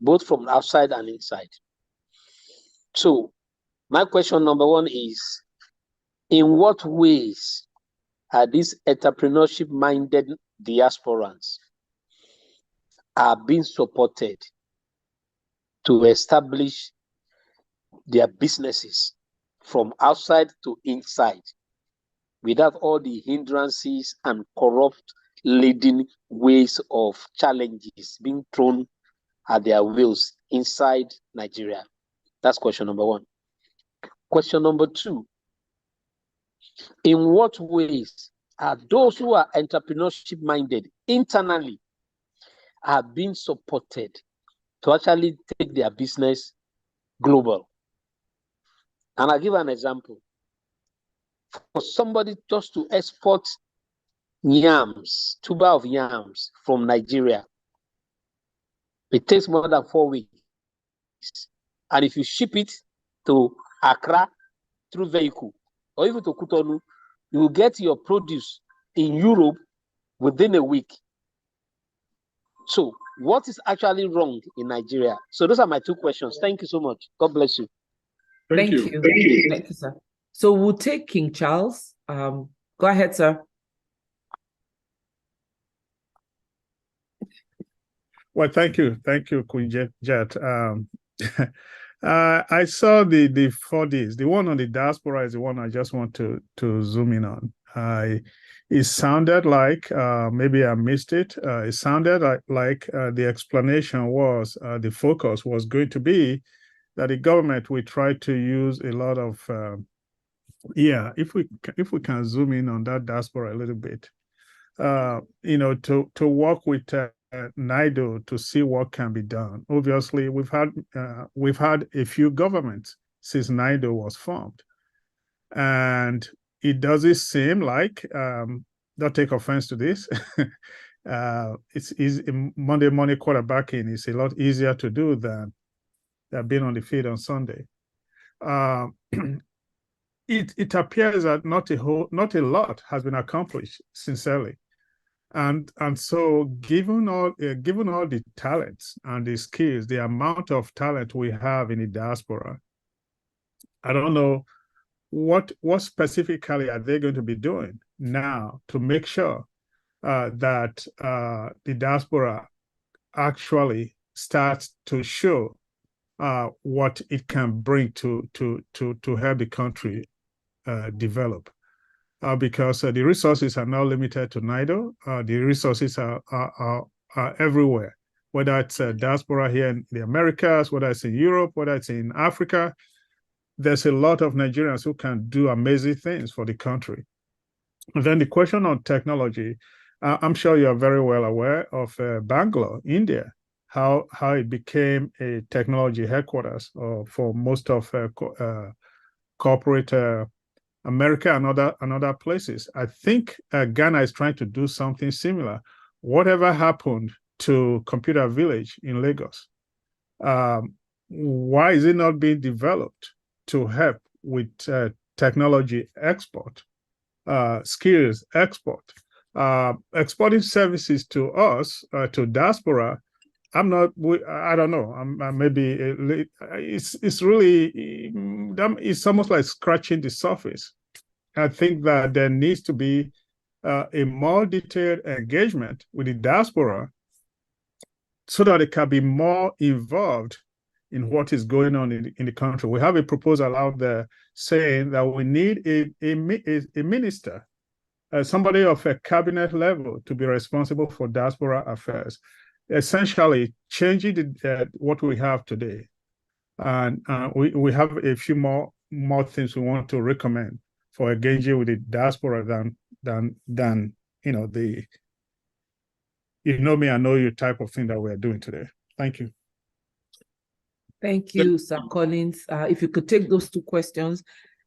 both from outside and inside. So my question number 1 is, in what ways are these entrepreneurship-minded diasporans are being supported to establish their businesses from outside to inside without all the hindrances and corrupt leading ways of challenges being thrown at their wheels inside Nigeria? That's question number 1. Question number 2, in what ways are those who are entrepreneurship minded internally are being supported to actually take their business global? And I'll give an example. For somebody just to export yams, tuber of yams from Nigeria, it takes more than 4 weeks. And if you ship it to Accra through vehicle, or even to Cotonou, you will get your produce in Europe within a week. So what is actually wrong in Nigeria? So those are my 2 questions. Thank you so much. God bless you. Thank you. Thank you, sir. So we'll take King Charles. Go ahead, sir. Well, thank you. Thank you, Queen Jet. I saw the 4Ds. The one on the diaspora is the one I just want to zoom in on. It sounded like, maybe I missed it. It sounded like the explanation was, the focus was going to be that the government will try to use a lot of, if we can zoom in on that diaspora a little bit, to work with NIDO to see what can be done. Obviously, we've had a few governments since NIDO was formed, and it doesn't seem like, don't take offense to this, it's easy. Monday morning quarterbacking is a lot easier to do than being on the field on Sunday. It appears that not a lot has been accomplished sincerely. And so given all the talents and the skills, the amount of talent we have in the diaspora, I don't know what specifically are they going to be doing now to make sure that the diaspora actually starts to show what it can bring to help the country develop. Because the resources are not limited to NIDO. The resources are everywhere, whether it's diaspora here in the Americas, whether it's in Europe, whether it's in Africa. There's a lot of Nigerians who can do amazing things for the country. And then the question on technology, I'm sure you're very well aware of Bangalore, India, how it became a technology headquarters for most of corporate America and other places. I think Ghana is trying to do something similar. Whatever happened to Computer Village in Lagos? Why is it not being developed to help with technology export, skills export, exporting services to us, to diaspora? I don't know. Maybe it's really, it's almost like scratching the surface. I think that there needs to be a more detailed engagement with the diaspora so that it can be more involved in what is going on in the country. We have a proposal out there saying that we need a minister, somebody of a cabinet level to be responsible for diaspora affairs, essentially changing what we have today. And we have a few more things we want to recommend for engaging with the diaspora than the you know me, I know you type of thing that we're doing today. Thank you. Thank you, Sir Collins. If you could take those two questions,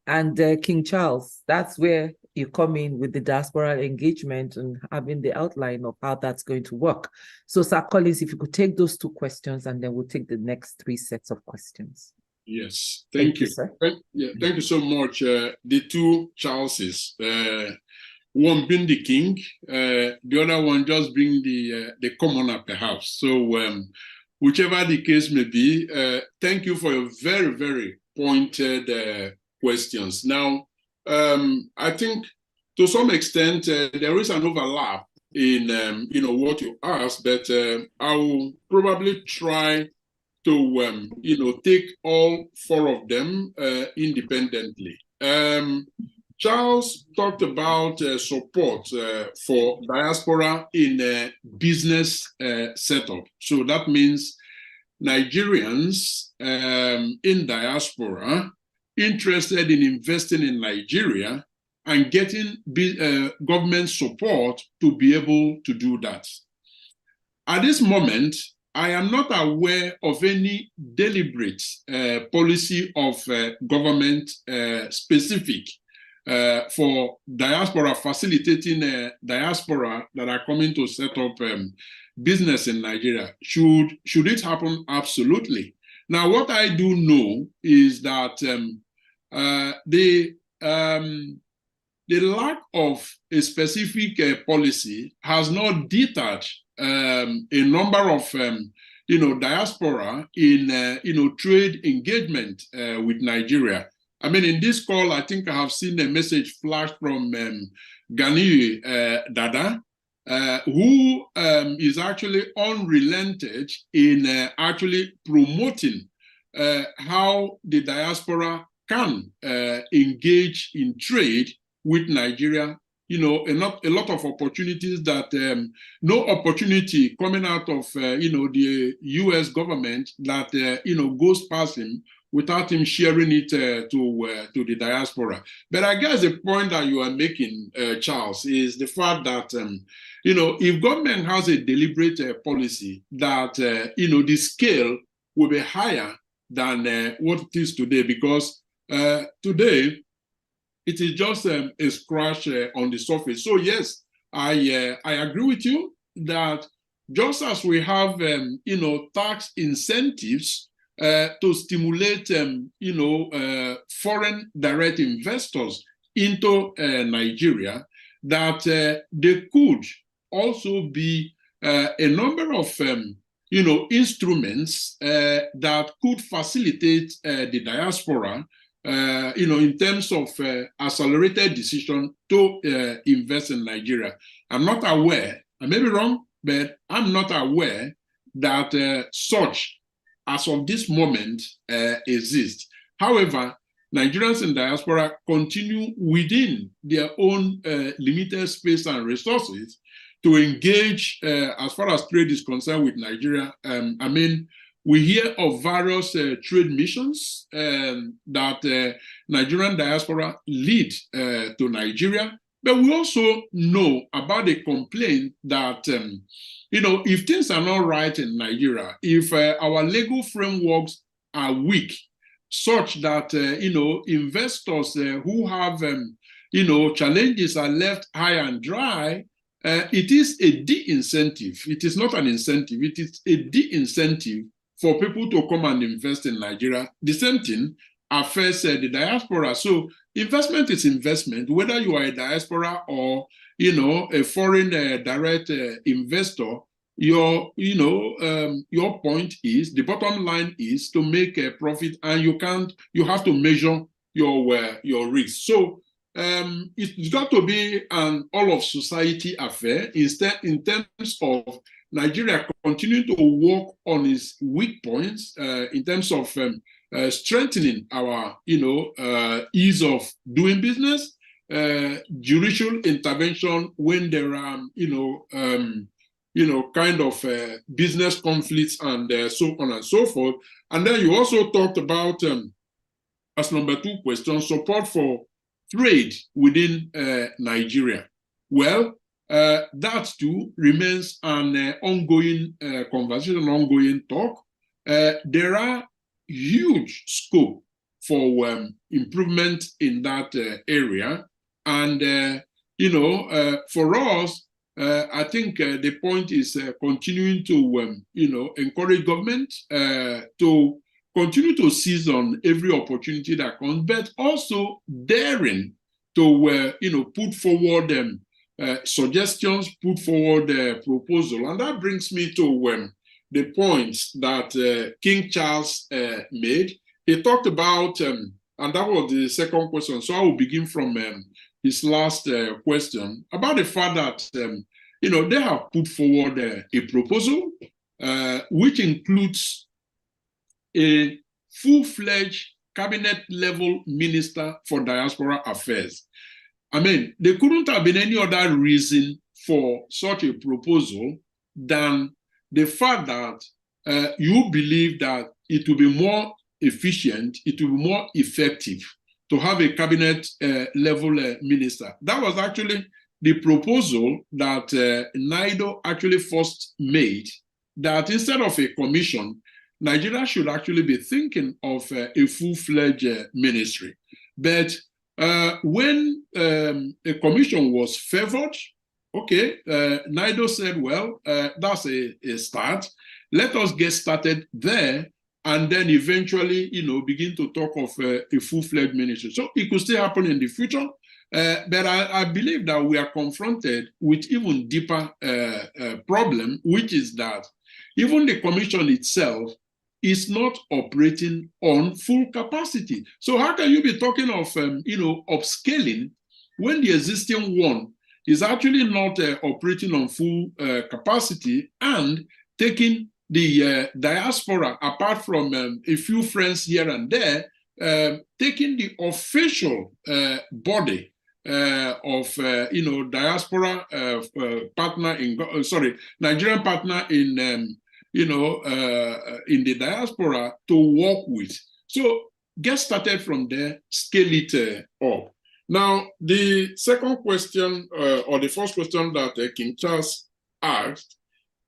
and King Charles, that's where you come in with the diaspora engagement and having the outline of how that's going to work. So, Sir Collins, if you could take those two questions, and then we'll take the next 3 sets of questions. Yes, thank you. Sir. Thank you so much. The two Charleses, one being the king, the other one just being the commoner, perhaps. So, whichever the case may be, thank you for your very, very pointed questions. Now, I think to some extent there is an overlap in what you asked, but I will probably try to take all 4 of them independently. Charles talked about support for diaspora in a business setup. So that means Nigerians in diaspora interested in investing in Nigeria and getting government support to be able to do that. At this moment, I am not aware of any deliberate policy of government specific for diaspora, facilitating diaspora that are coming to set up business in Nigeria. Should it happen? Absolutely. Now, what I do know is that the lack of a specific policy has not deterred a number of diaspora in trade engagement with Nigeria. I mean, in this call, I think I have seen a message flash from Gani Dada, who is actually unrelented in actually promoting how the diaspora can engage in trade with Nigeria. A lot of opportunities that no opportunity coming out of the U.S. government that goes past him without him sharing it to the diaspora. But I guess the point that you are making, Charles, is the fact that if government has a deliberate policy that the scale will be higher than what it is today, because today it is just a scratch on the surface. So yes, I agree with you that just as we have tax incentives to stimulate foreign direct investors into Nigeria, that there could also be a number of instruments that could facilitate the diaspora in terms of accelerated decision to invest in Nigeria. I'm not aware, I may be wrong, but I'm not aware that such as of this moment exist. However, Nigerians in diaspora continue within their own limited space and resources to engage as far as trade is concerned with Nigeria. I mean, we hear of various trade missions that Nigerian diaspora lead to Nigeria, but we also know about the complaint that if things are not right in Nigeria, if our legal frameworks are weak, such that, investors who have, challenges are left high and dry. It is a de-incentive. It is not an incentive. It is a de-incentive for people to come and invest in Nigeria. The same thing affects the diaspora. So investment is investment, whether you are a diaspora or, a foreign direct investor. Your point is, the bottom line is to make a profit, and you have to measure your risk. So it's got to be an all of society affair instead in terms of Nigeria continuing to work on its weak points in terms of strengthening our ease of doing business, judicial intervention when there are kind of business conflicts and so on and so forth. And then you also talked about as number 2 question, support for trade within Nigeria. Well, that too remains an ongoing conversation, ongoing talk. There are huge scope for improvement in that area. And, for us, I think the point is continuing to, encourage government to continue to seize on every opportunity that comes, but also daring to, put forward suggestions, put forward proposal. And that brings me to the points that King Charles made. He talked about, and that was the second question, so I will begin from his last question, about the fact that, they have put forward a proposal which includes a full-fledged cabinet-level minister for diaspora affairs. I mean, there couldn't have been any other reason for such a proposal than the fact that you believe that it will be more efficient, it will be more effective to have a cabinet-level minister. That was actually the proposal that NIDO actually first made, that instead of a commission, Nigeria should actually be thinking of a full-fledged ministry. But when a commission was favored, okay, NIDO said, well, that's a start. Let us get started there, and then eventually, begin to talk of a full-fledged ministry. So it could still happen in the future. But I believe that we are confronted with even deeper problem, which is that even the commission itself is not operating on full capacity. So how can you be talking of, upscaling when the existing one is actually not operating on full capacity, and taking the diaspora, apart from a few friends here and there, taking the official body of diaspora partner in Nigerian partner in in the diaspora to work with. So get started from there, scale it up. Now, the second question or the first question that King Charles asked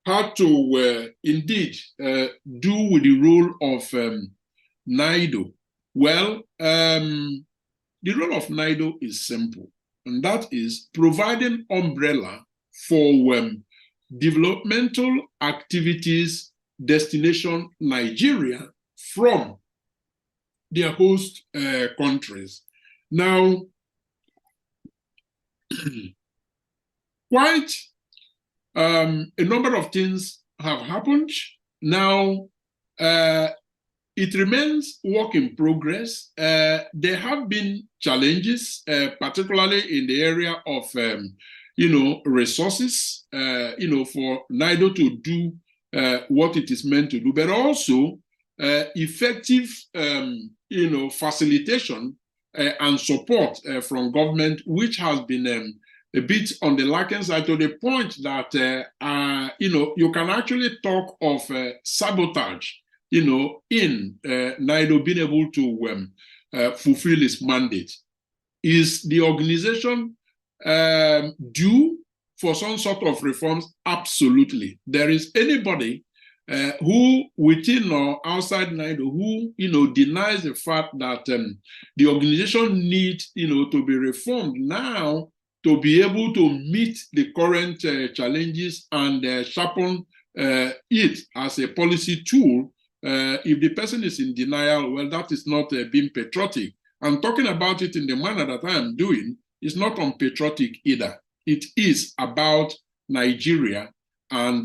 had to indeed do with the role of NIDO. Well, the role of NIDO is simple, and that is providing umbrella for developmental activities destination Nigeria from their host countries. Now, quite a number of things have happened. Now, it remains work in progress. There have been challenges, particularly in the area of, resources, for NIDO to do what it is meant to do, but also effective, facilitation and support from government, which has been a bit on the lacking side, to the point that, you can actually talk of sabotage, in NIDO being able to fulfill its mandate. Is the organization due for some sort of reforms? Absolutely. There is anybody who within or outside NIDO, who denies the fact that the organization needs to be reformed now to be able to meet the current challenges and sharpen it as a policy tool. If the person is in denial, well, that is not being patriotic. And talking about it in the manner that I am doing is not unpatriotic either. It is about Nigeria and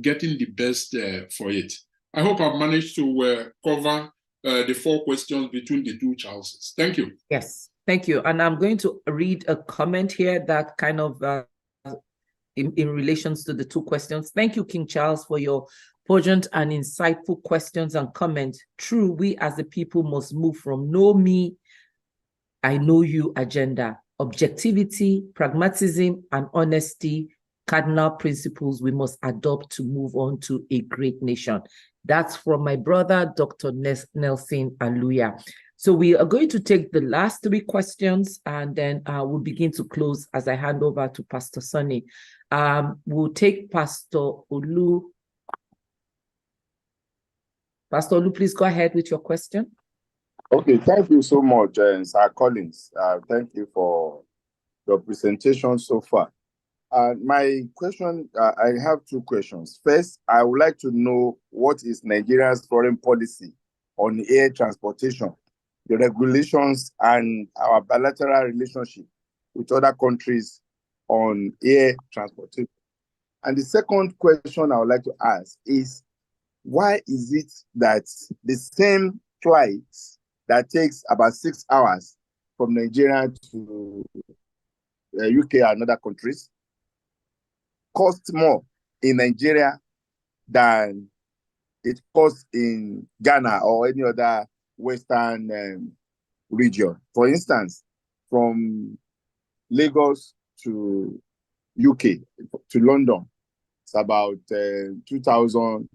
getting the best for it. I hope I've managed to cover the 4 questions between the 2 Charleses. Thank you. Yes, thank you. And I'm going to read a comment here that kind of in relations to the 2 questions. Thank you, King Charles, for your cogent and insightful questions and comments. True, we as a people must move from know me, I know you agenda. Objectivity, pragmatism, and honesty, cardinal principles we must adopt to move on to a great nation. That's from my brother, Dr. Nelson Aluya. So we are going to take the last 3 questions, and then we'll begin to close as I hand over to Pastor Sonny. We'll take Pastor Olu. Pastor Olu, please go ahead with your question. Okay, thank you so much, Sir Collins. Thank you for your presentation so far. My question, I have 2 questions. First, I would like to know what is Nigeria's foreign policy on air transportation, the regulations, and our bilateral relationship with other countries on air transportation. And the second question I would like to ask is, why is it that the same flights that takes about 6 hours from Nigeria to UK and other countries cost more in Nigeria than it costs in Ghana or any other Western region? For instance, from Lagos to UK, to London, it's about $2,000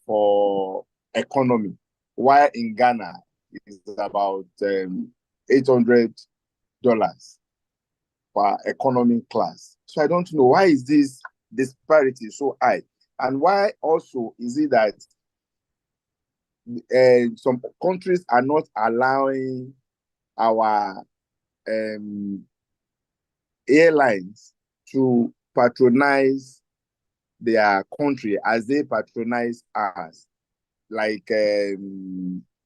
for economy, while in Ghana, it's about $800 for economy class. So I don't know, why is this disparity so high? And why also is it that some countries are not allowing our airlines to patronize their country as they patronize us, like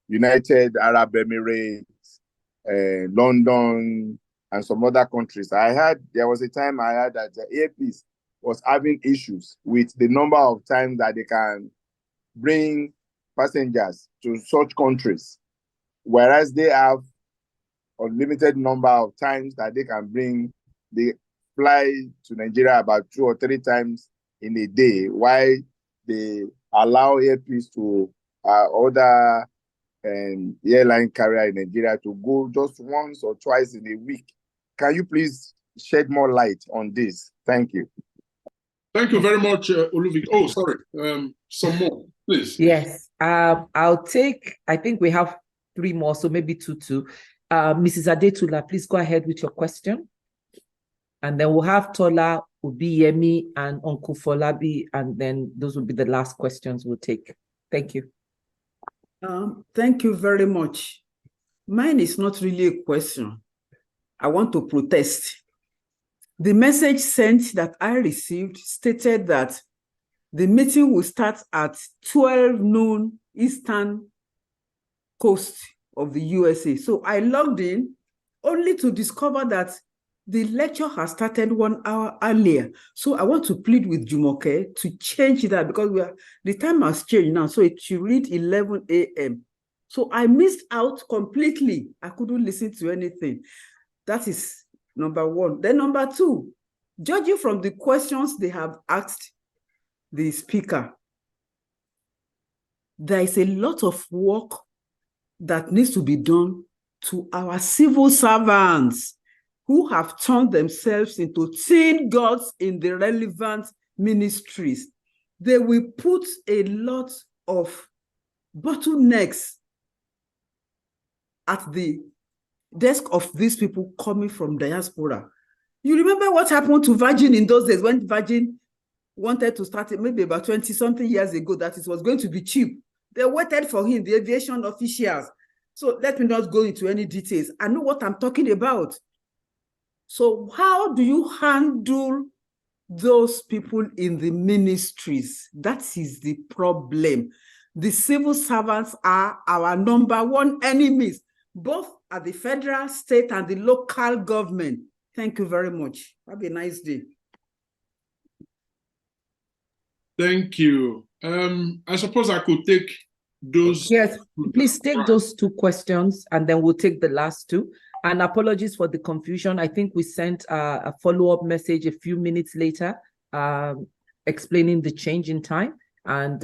United Arab Emirates, London, and some other countries. There was a time I heard that the Air Peace was having issues with the number of times that they can bring passengers to such countries, whereas they have unlimited number of times that they can bring. They fly to Nigeria about 2 or 3 times in a day, while they allow Air Peace to other airline carrier in Nigeria to go just once or twice in a week. Can you please shed more light on this? Thank you. Thank you very much, Oluvik. Oh, sorry. Some more, please. Yes. I'll take, I think we have 3 more, so maybe 2. Mrs. Adetula, please go ahead with your question. And then we'll have Tola, Ubiyemi, and Uncle Folabi, and then those will be the last questions we'll take. Thank you. Thank you very much. Mine is not really a question. I want to protest. The message sent that I received stated that the meeting will start at 12 noon Eastern coast of the USA. So I logged in only to discover that the lecture has started 1 hour earlier. So I want to plead with Jumoke to change that, because the time has changed now. So it should read 11 a.m. So I missed out completely. I couldn't listen to anything. That is number 1. Then number 2, judging from the questions they have asked the speaker, there is a lot of work that needs to be done to our civil servants who have turned themselves into teen gods in the relevant ministries. They will put a lot of bottlenecks at the desk of these people coming from diaspora. You remember what happened to Virgin in those days when Virgin wanted to start it maybe about 20-something years ago, that it was going to be cheap. They waited for him, the aviation officials. So let me not go into any details. I know what I'm talking about. So how do you handle those people in the ministries? That is the problem. The civil servants are our number one enemies, both at the federal, state, and the local government. Thank you very much. Have a nice day. Thank you. I suppose I could take those. Yes, please take those two questions, and then we'll take the last two. And apologies for the confusion. I think we sent a follow-up message a few minutes later, explaining the change in time and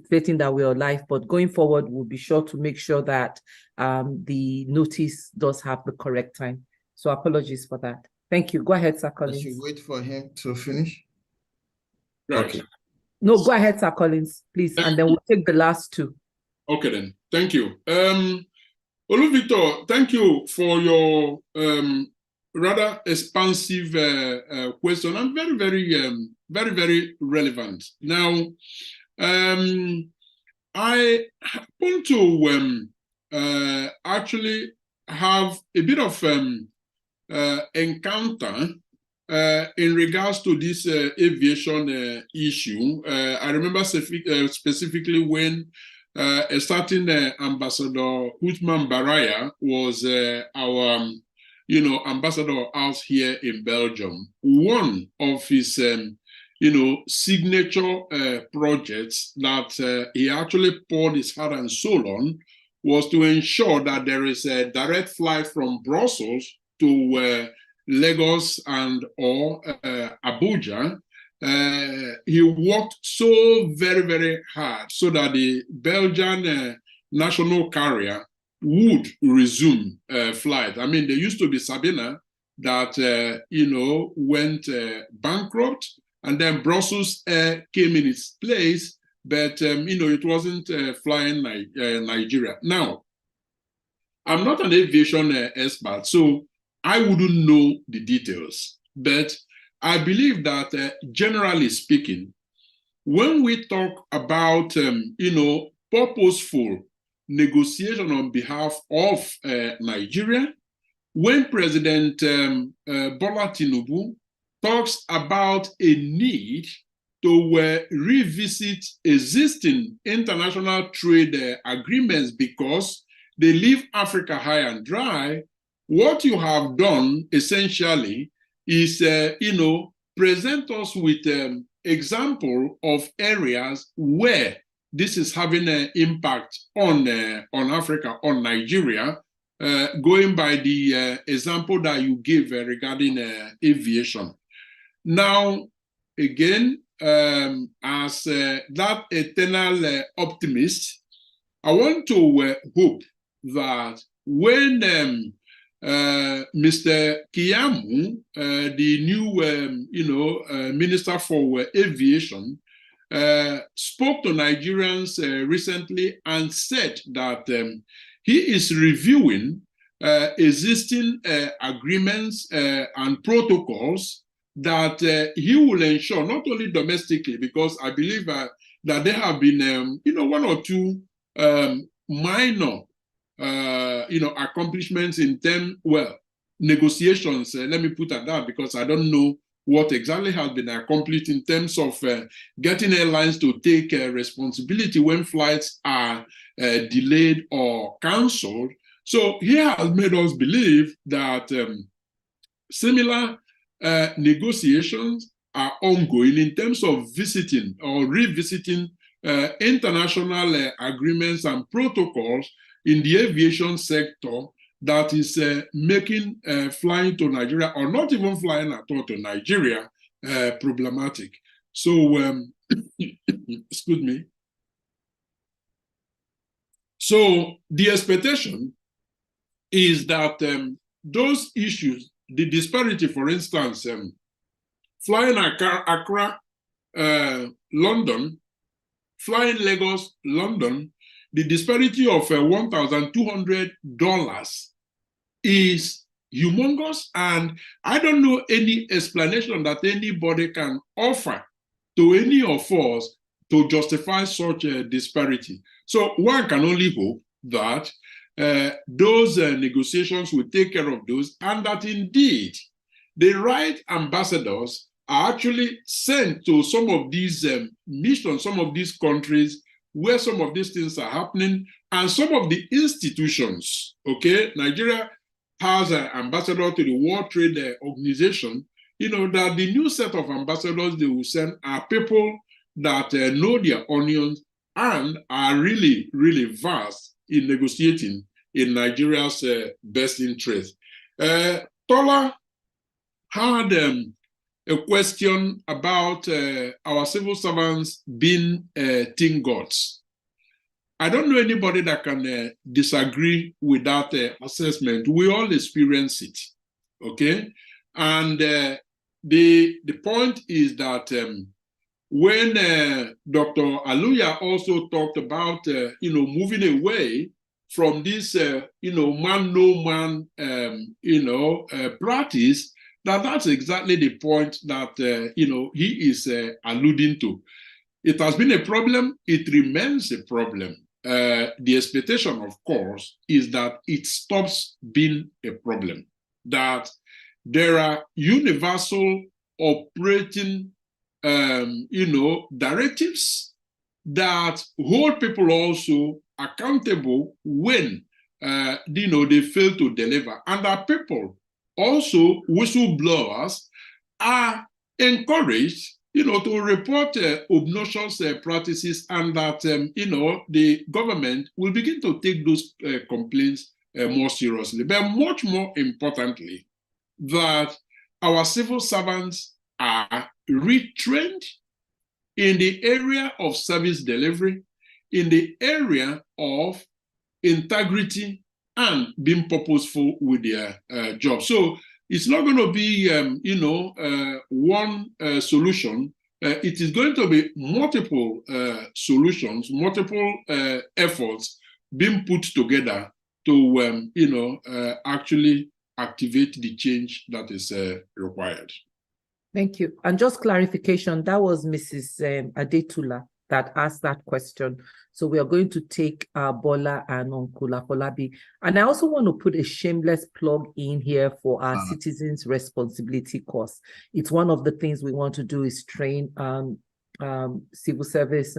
stating that we are live. But going forward, we'll be sure to make sure that the notice does have the correct time. So apologies for that. Thank you. Go ahead, Sir Collins. I should wait for him to finish. Right. Okay. No, go ahead, Sir Collins, please, and then we'll take the last two. Okay, then. Thank you. Oluvito, thank you for your rather expansive question, and very, very relevant. Now, I want to actually have a bit of encounter in regards to this aviation issue. I remember specifically when a certain Ambassador Uthman Baraya was our, ambassador out here in Belgium. One of his, signature projects that he actually poured his heart and soul on was to ensure that there is a direct flight from Brussels to Lagos and or Abuja. He worked so very, very hard so that the Belgian national carrier would resume flight. I mean, there used to be Sabena that, went bankrupt, and then Brussels came in its place, but, it wasn't flying Nigeria. Now, I'm not an aviation expert, so I wouldn't know the details, but I believe that generally speaking, when we talk about, purposeful negotiation on behalf of Nigeria, when President Bola Tinubu talks about a need to revisit existing international trade agreements because they leave Africa high and dry, what you have done essentially is, present us with example of areas where this is having an impact on Africa, on Nigeria, going by the example that you gave regarding aviation. Now, again, as that eternal optimist, I want to hope that when Mr. Kiamu, the new, Minister for Aviation, spoke to Nigerians recently and said that he is reviewing existing agreements and protocols that he will ensure, not only domestically, because I believe that there have been, one or two minor accomplishments in negotiations, let me put at that, because I don't know what exactly has been accomplished in terms of getting airlines to take responsibility when flights are delayed or canceled. So he has made us believe that similar negotiations are ongoing in terms of visiting or revisiting international agreements and protocols in the aviation sector that is making flying to Nigeria, or not even flying at all to Nigeria, problematic. So, excuse me. So the expectation is that those issues, the disparity, for instance, flying Accra, London, flying Lagos, London, the disparity of $1,200 is humongous, and I don't know any explanation that anybody can offer to any of us to justify such a disparity. So one can only hope that those negotiations will take care of those, and that indeed the right ambassadors are actually sent to some of these missions, some of these countries where some of these things are happening, and some of the institutions. Okay, Nigeria has an ambassador to the World Trade Organization. You know that the new set of ambassadors they will send are people that know their onions and are really, really vast in negotiating in Nigeria's best interest. Tola had a question about our civil servants being tin gods. I don't know anybody that can disagree with that assessment. We all experience it, okay? And the point is that when Dr. Aluya also talked about, moving away from this, man, no man, practice, that's exactly the point that, he is alluding to. It has been a problem. It remains a problem. The expectation, of course, is that it stops being a problem, that there are universal operating, directives that hold people also accountable when, they fail to deliver, and that people also, whistleblowers, are encouraged, to report obnoxious practices, and that, the government will begin to take those complaints more seriously. But much more importantly, that our civil servants are retrained in the area of service delivery, in the area of integrity, and being purposeful with their job. So it's not going to be, one solution. It is going to be multiple solutions, multiple efforts being put together to, actually activate the change that is required. Thank you. And just clarification, that was Mrs. Adetula that asked that question. So we are going to take Bola and Uncle Afolabi. And I also want to put a shameless plug in here for our Citizens Responsibility course. It's one of the things we want to do is train civil service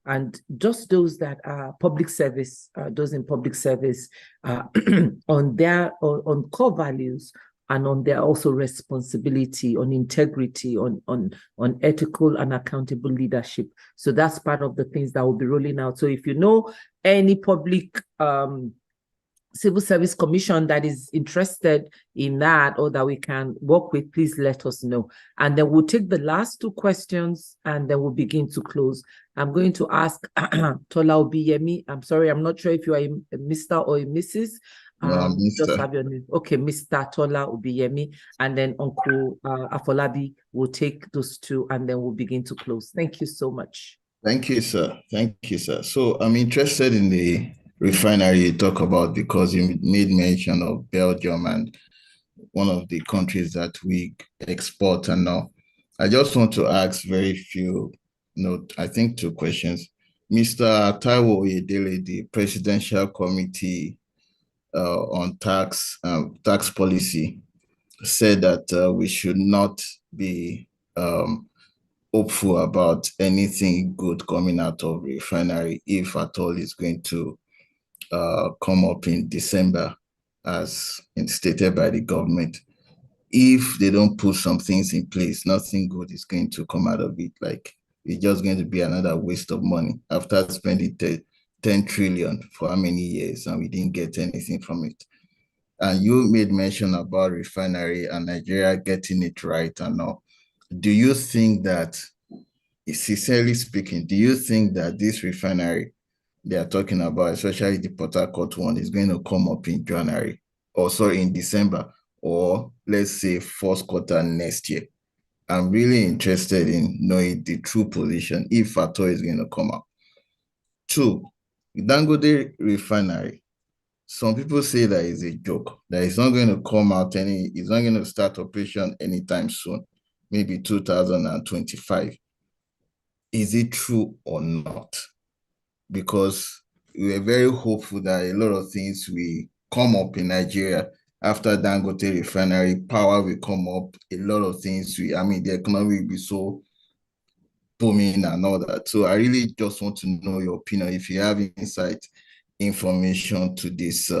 and just those that are public service, those in public service on their on core values, and on their also responsibility, on integrity, on ethical and accountable leadership. So that's part of the things that will be rolling out. So if you know any public civil service commission that is interested in that or that we can work with, please let us know. And then we'll take the last two questions and then we'll begin to close. I'm going to ask Tola Obiyemi. I'm sorry, I'm not sure if you are a Mr. or a Mrs. Just have your name. Okay, Mr. Tola Obiyemi, and then Uncle Afolabi will take those two, and then we'll begin to close. Thank you so much. Thank you, sir. Thank you, sir. So I'm interested in the refinery you talk about because you made mention of Belgium and one of the countries that we export and now. I just want to ask very few, I think 2 questions. Mr. Taiwo Oyedele, the Presidential Committee on tax policy, said that we should not be hopeful about anything good coming out of refinery if at all it's going to come up in December, as stated by the government. If they don't put some things in place, nothing good is going to come out of it. Like, it's just going to be another waste of money after spending 10 trillion for how many years and we didn't get anything from it. And you made mention about refinery and Nigeria getting it right and all. Do you think that, sincerely speaking, do you think that this refinery they are talking about, especially the Port Harcourt one, is going to come up in January, or sorry, in December, or let's say first quarter next year? I'm really interested in knowing the true position, if at all is going to come up. 2, Dangote refinery. some people say that is a joke, that it's not going to come out it's not going to start operation anytime soon, maybe 2025. Is it true or not? Because we are very hopeful that a lot of things will come up in Nigeria after Dangote refinery, power will come up, a lot of things the economy will be so booming and all that. So I really just want to know your opinion, if you have insight information to this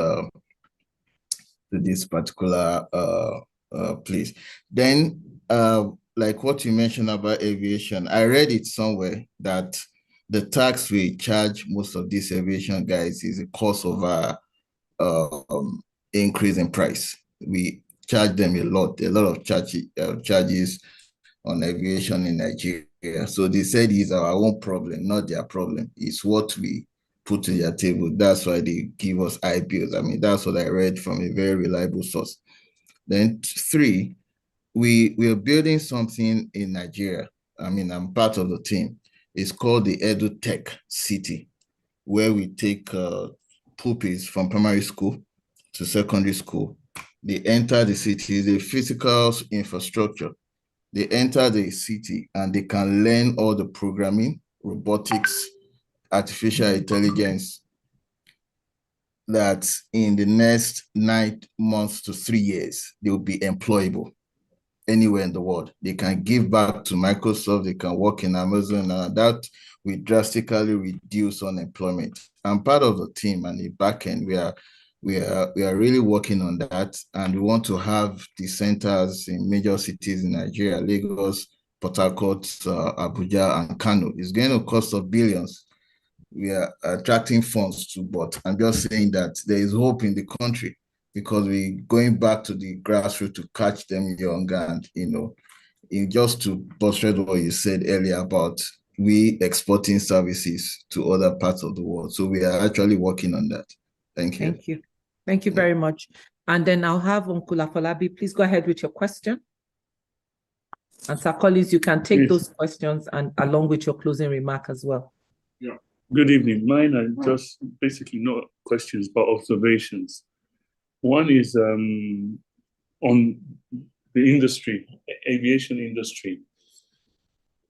particular place. Then like what you mentioned about aviation, I read it somewhere that the tax we charge most of these aviation guys is a cost of increase in price. We charge them a lot of charges on aviation in Nigeria. So they said it's our own problem, not their problem. It's what we put to their table. That's why they give us high bills. That's what I read from a very reliable source. Then 3, we are building something in Nigeria. I'm part of the team. It's called the EduTech City, where we take pupils from primary school to secondary school. They enter the city, the physical infrastructure. They enter the city and they can learn all the programming, robotics, artificial intelligence, that in the next 9 months to 3 years, they will be employable anywhere in the world. They can give back to Microsoft, they can work in Amazon, and that will drastically reduce unemployment. I'm part of the team, and the back end, we are really working on that, and we want to have the centers in major cities in Nigeria, Lagos, Port Harcourt, Abuja, and Kano. It's going to cost us billions. We are attracting funds too, but I'm just saying that there is hope in the country, because we're going back to the grassroots to catch them young, and just to illustrate what you said earlier about we exporting services to other parts of the world. So we are actually working on that. Thank you. Thank you. Thank you very much. And then I'll have Uncle Afolabi. Please go ahead with your question. And Sir Collins, you can take those questions and along with your closing remark as well. Yeah. Good evening. Mine are just basically not questions, but observations. One is on the industry, aviation industry.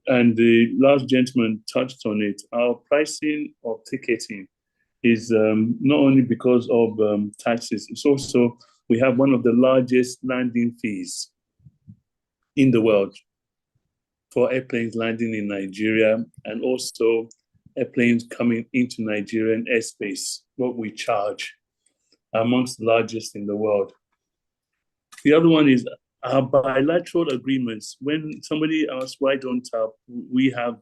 And the last gentleman touched on it. Our pricing of ticketing is not only because of taxes, it's also we have one of the largest landing fees in the world for airplanes landing in Nigeria, and also airplanes coming into Nigerian airspace, what we charge, amongst the largest in the world. The other one is our bilateral agreements. When somebody asks, why don't we have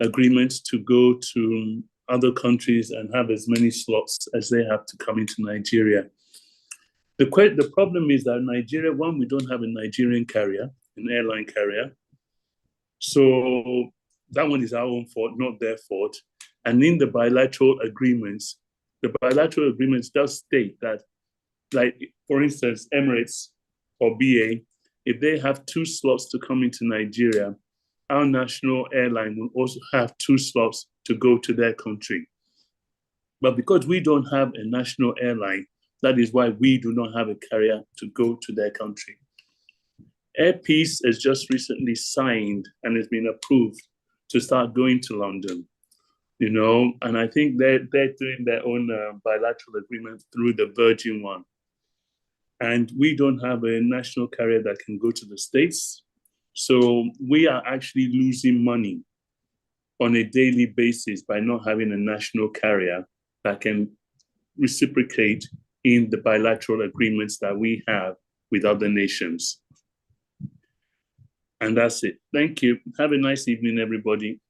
agreements to go to other countries and have as many slots as they have to come into Nigeria? The problem is that Nigeria, one, we don't have a Nigerian carrier, an airline carrier. So that one is our own fault, not their fault. And in the bilateral agreements does state that, like, for instance, Emirates or BA, if they have 2 slots to come into Nigeria, our national airline will also have 2 slots to go to their country. But because we don't have a national airline, that is why we do not have a carrier to go to their country. Air Peace has just recently signed and has been approved to start going to London, and I think they're doing their own bilateral agreement through the Virgin one. And we don't have a national carrier that can go to the States. So we are actually losing money on a daily basis by not having a national carrier that can reciprocate in the bilateral agreements that we have with other nations. And that's it. Thank you. Have a nice evening, everybody.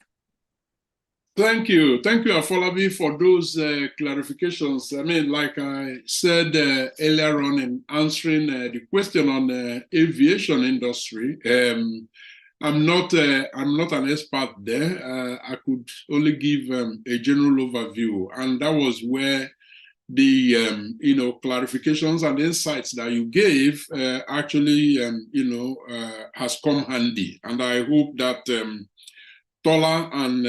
Thank you. Thank you, Afolabi, for those clarifications. Like I said earlier on in answering the question on the aviation industry, I'm not an expert there. I could only give a general overview, and that was where the clarifications and insights that you gave actually has come handy, and I hope that Tola and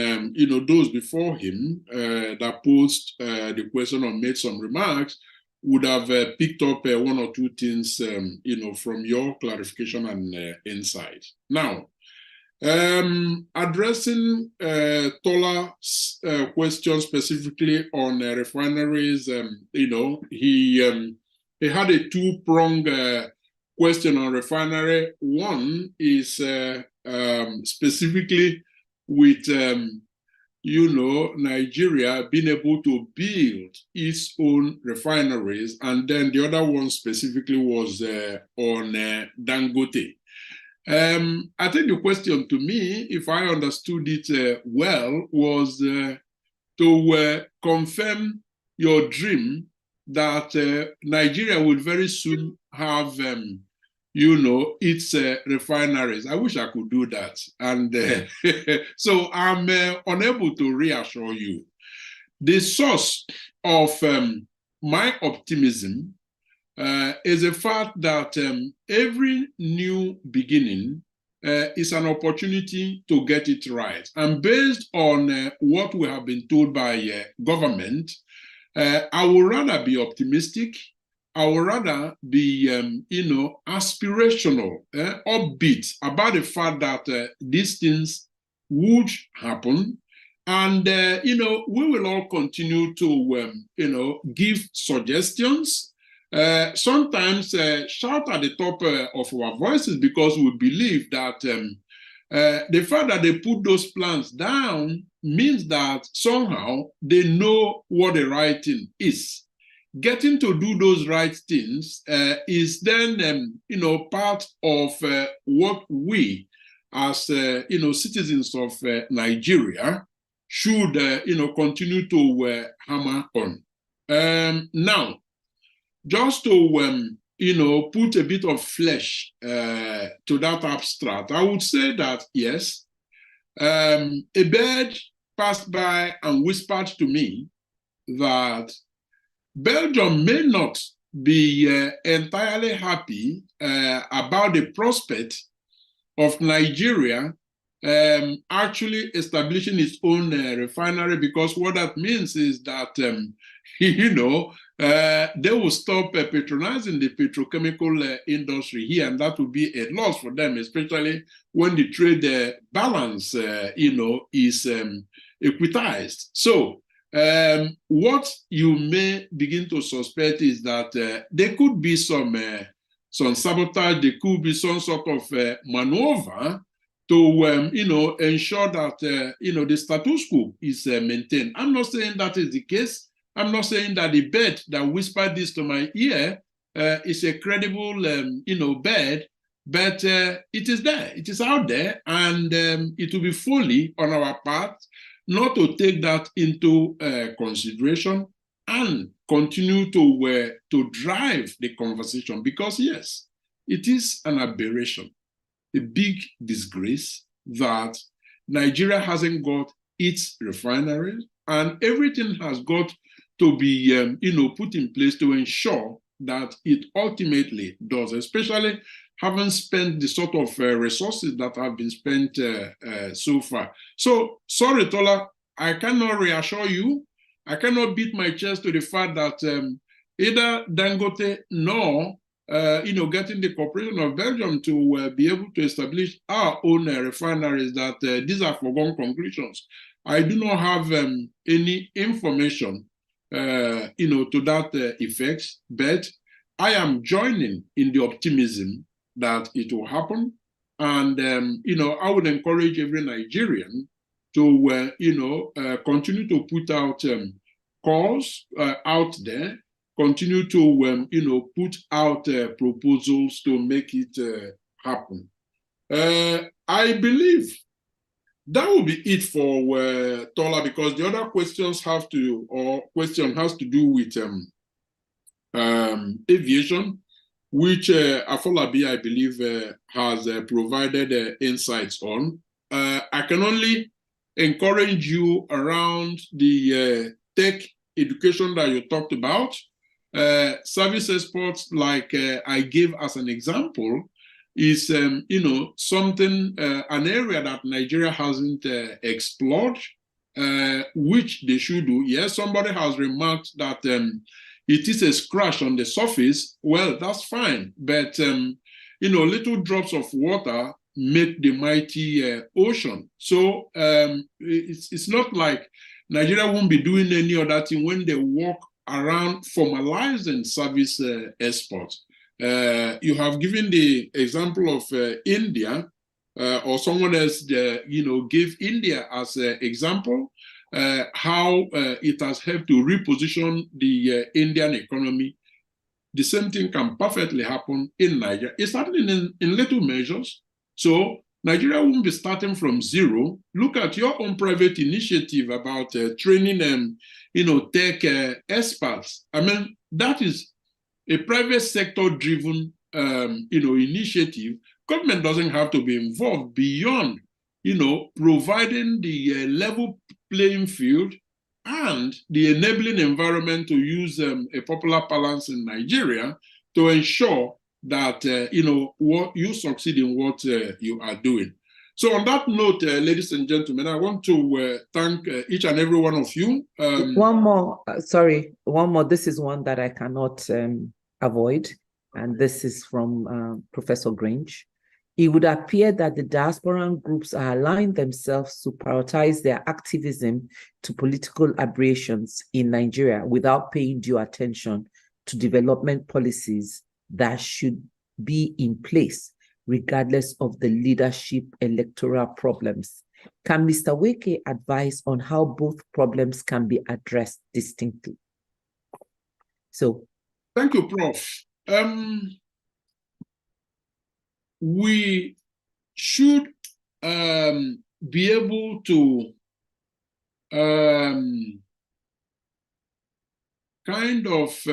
those before him that posed the question or made some remarks would have picked up one or two things, from your clarification and insight. Now, addressing Tola's question specifically on refineries, he had a two-pronged question on refinery. One is specifically with Nigeria being able to build its own refineries, and then the other one specifically was on Dangote. I think the question to me, if I understood it well, was to confirm your dream that Nigeria will very soon have its refineries. I wish I could do that. And so I'm unable to reassure you. The source of my optimism is the fact that every new beginning is an opportunity to get it right. And based on what we have been told by government, I would rather be optimistic. I would rather be, aspirational, upbeat about the fact that these things would happen. And, we will all continue to, give suggestions, sometimes shout at the top of our voices, because we believe that the fact that they put those plans down means that somehow they know what the right thing is. Getting to do those right things is then, part of what we, as citizens of Nigeria, should, continue to hammer on. Now, just to, put a bit of flesh to that abstract, I would say that yes, a bird passed by and whispered to me that Belgium may not be entirely happy about the prospect of Nigeria actually establishing its own refinery, because what that means is that, they will stop patronizing the petrochemical industry here, and that will be a loss for them, especially when the trade balance, is equitized. So, what you may begin to suspect is that there could be some sabotage, there could be some sort of maneuver to, ensure that, the status quo is maintained. I'm not saying that is the case. I'm not saying that the bird that whispered this to my ear is a credible, bird, but it is there, it is out there, and it will be fully on our part not to take that into consideration and continue to drive the conversation, because yes, it is an aberration, a big disgrace that Nigeria hasn't got its refineries, and everything has got to be, put in place to ensure that it ultimately does, especially having spent the sort of resources that have been spent so far. So, sorry, Tola, I cannot reassure you. I cannot beat my chest to the fact that either Dangote nor, getting the cooperation of Belgium to be able to establish our own refineries, that these are foregone conclusions. I do not have any information, to that effect, but I am joining in the optimism that it will happen. And, I would encourage every Nigerian to, continue to put out calls out there, continue to, put out proposals to make it happen. I believe that will be it for Tola, because the other questions has to do with aviation, which Afolabi, I believe, has provided insights on. I can only encourage you around the tech education that you talked about. Service exports, like I gave as an example, is something, an area that Nigeria hasn't explored. which they should do. Yes, somebody has remarked that it is a scratch on the surface. Well, that's fine, but little drops of water make the mighty ocean. So it's not like Nigeria won't be doing any other thing when they walk around formalizing service exports. You have given the example of India, or someone else, gave India as an example, how it has helped to reposition the Indian economy. The same thing can perfectly happen in Nigeria. It's happening in little measures. So Nigeria won't be starting from zero. Look at your own private initiative about training tech experts. I mean, that is a private sector driven initiative. Government doesn't have to be involved beyond providing the level playing field and the enabling environment, to use a popular parlance in Nigeria, to ensure that what you succeed in what you are doing. So on that note, ladies and gentlemen, I want to thank each and every one of you. One more. This is one that I cannot avoid, and this is from Professor Grange. It would appear that the diasporan groups are allowing themselves to prioritize their activism to political aberrations in Nigeria without paying due attention to development policies that should be in place, regardless of the leadership electoral problems. Can Mr. Weke advise on how both problems can be addressed distinctly? So, thank you, Prof. We should be able to kind of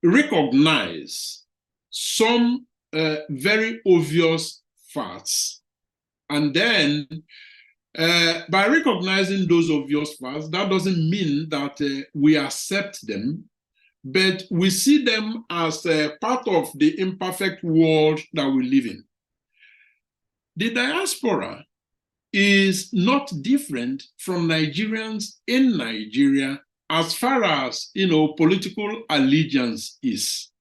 recognize some very obvious facts, and then by recognizing those obvious facts, that doesn't mean that we accept them, but we see them as part of the imperfect world that we live in. The diaspora is not different from Nigerians in Nigeria as far as political allegiance is.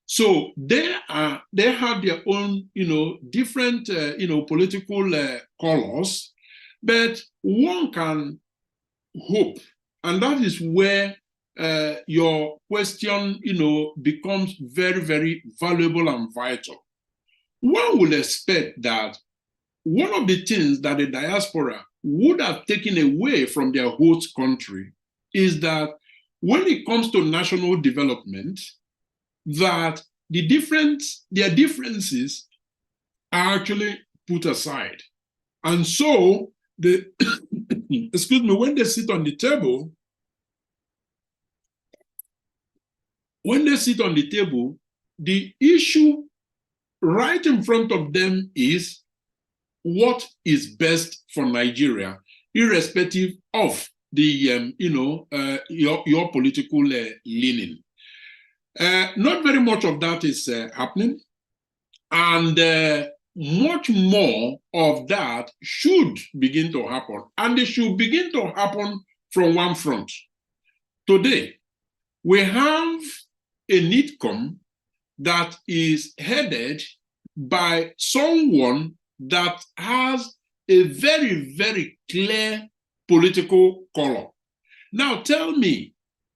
So they have their own different political colors, but one can hope, and that is where your question becomes very, very valuable and vital. One would expect that one of the things that the diaspora would have taken away from their host country is that when it comes to national development, that their differences are actually put aside. And so excuse me, when they sit on the table, the issue right in front of them is what is best for Nigeria, irrespective of the your political leaning. Not very much of that is happening, and much more of that should begin to happen, and it should begin to happen from one front. Today, we have a NIDCOM that is headed by someone that has a very, very clear political color. Now tell me,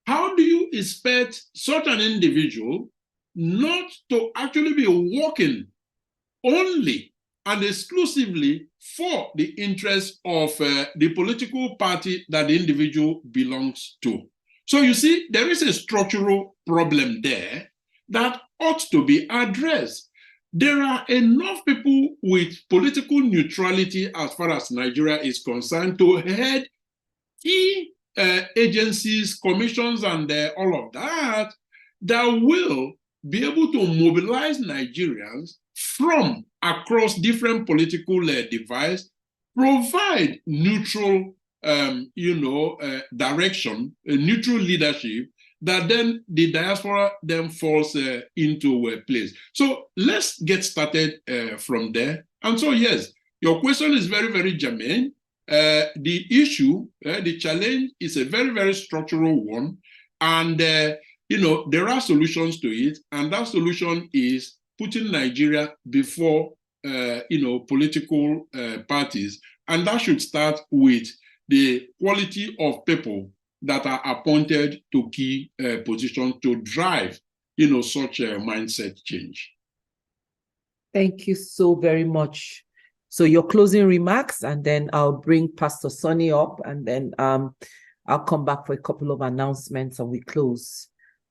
how do you expect such an individual not to actually be working only and exclusively for the interests of the political party that the individual belongs to? So you see, there is a structural problem there that ought to be addressed. There are enough people with political neutrality as far as Nigeria is concerned to head key agencies, commissions, and all of that, that will be able to mobilize Nigerians from across different political divides, provide neutral direction, a neutral leadership, that then the diaspora then falls into place. So let's get started from there. And so, yes, your question is very, very germane. the issue, the challenge is a very, very structural one. And, there are solutions to it. And that solution is putting Nigeria before, political parties. And that should start with the quality of people that are appointed to key positions to drive, such a mindset change. Thank you so very much. So your closing remarks, and then I'll bring Pastor Sonny up, and then I'll come back for a couple of announcements and we close.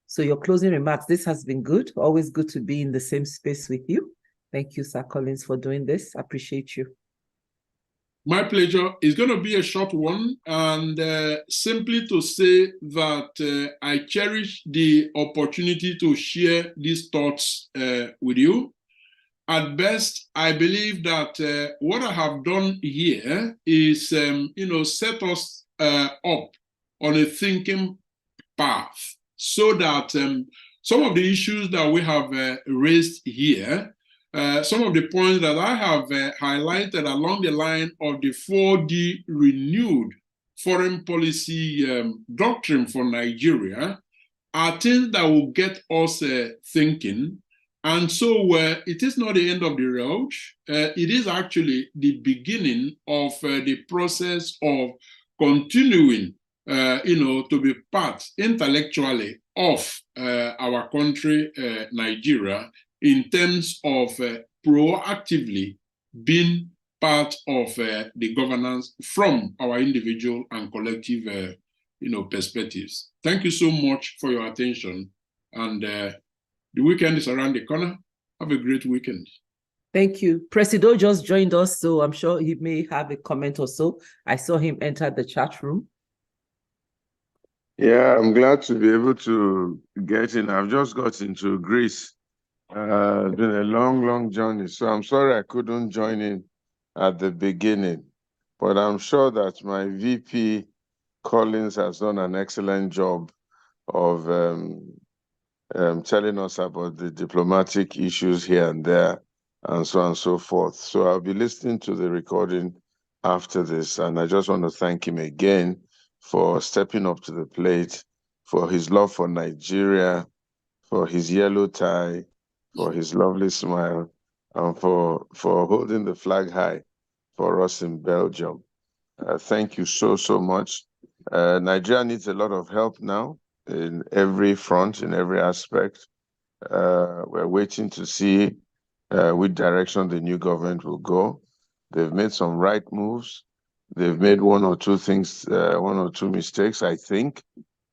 So your closing remarks. This has been good. Always good to be in the same space with you. Thank you, Sir Collins, for doing this. I appreciate you. My pleasure. It's going to be a short one, and simply to say that I cherish the opportunity to share these thoughts with you. At best, I believe that what I have done here is, set us up on a thinking path so that some of the issues that we have raised here, some of the points that I have highlighted along the line of the 4D renewed foreign policy doctrine for Nigeria are things that will get us thinking. And so it is not the end of the road. It is actually the beginning of the process of continuing, to be part intellectually of our country, Nigeria, in terms of proactively being part of the governance from our individual and collective, perspectives. Thank you so much for your attention. And the weekend is around the corner. Have a great weekend. Thank you. Presido just joined us, so I'm sure he may have a comment or so. I saw him enter the chat room. Yeah, I'm glad to be able to get in. I've just got into Greece. It's been a long, long journey. So I'm sorry I couldn't join in at the beginning. But I'm sure that my VP Collins has done an excellent job of telling us about the diplomatic issues here and there, and so on and so forth. So I'll be listening to the recording after this, and I just want to thank him again for stepping up to the plate, for his love for Nigeria, for his yellow tie, for his lovely smile, and for holding the flag high for us in Belgium. Thank you so, so much. Nigeria needs a lot of help now in every front, in every aspect. We're waiting to see which direction the new government will go. They've made some right moves. They've made one or two mistakes, I think,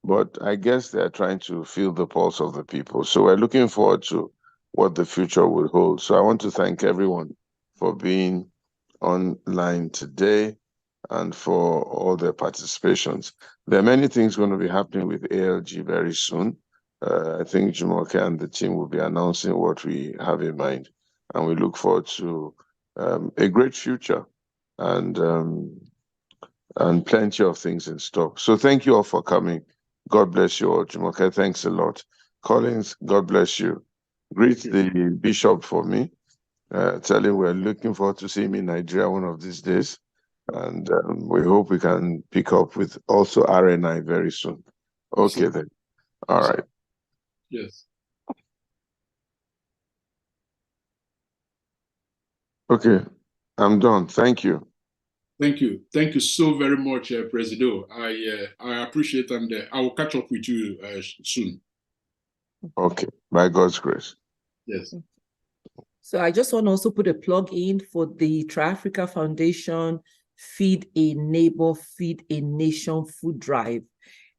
but I guess they're trying to feel the pulse of the people. So we're looking forward to what the future will hold. So I want to thank everyone for being online today and for all their participations. There are many things going to be happening with ALG very soon. I think Jumoke and the team will be announcing what we have in mind, and we look forward to a great future and plenty of things in stock. So thank you all for coming. God bless you all. Jumoke, thanks a lot. Collins, God bless you. Greet the bishop for me. Tell him we're looking forward to seeing him in Nigeria one of these days. And we hope we can pick up with also RNI very soon. Okay, then. All right. Yes. Okay, I'm done. Thank you. Thank you. Thank you so very much, Presido. I appreciate, and I will catch up with you soon. Okay, by God's grace. Yes. So I just want to also put a plug in for the Tri-Africa Foundation Feed a Neighbor, Feed a Nation food drive.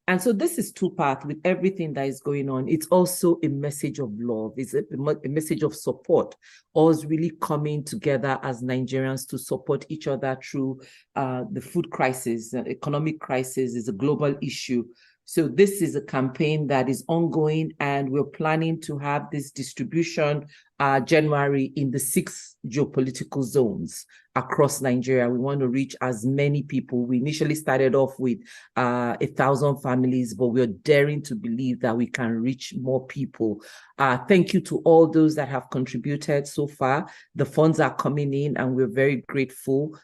And so this is two-part with everything that is going on. It's also a message of love. It's a message of support. Us really coming together as Nigerians to support each other through the food crisis. Economic crisis is a global issue. So this is a campaign that is ongoing, and we're planning to have this distribution January in the 6 geopolitical zones across Nigeria. We want to reach as many people. We initially started off with 1,000 families, but we're daring to believe that we can reach more people. Thank you to all those that have contributed so far. The funds are coming in, and we're very grateful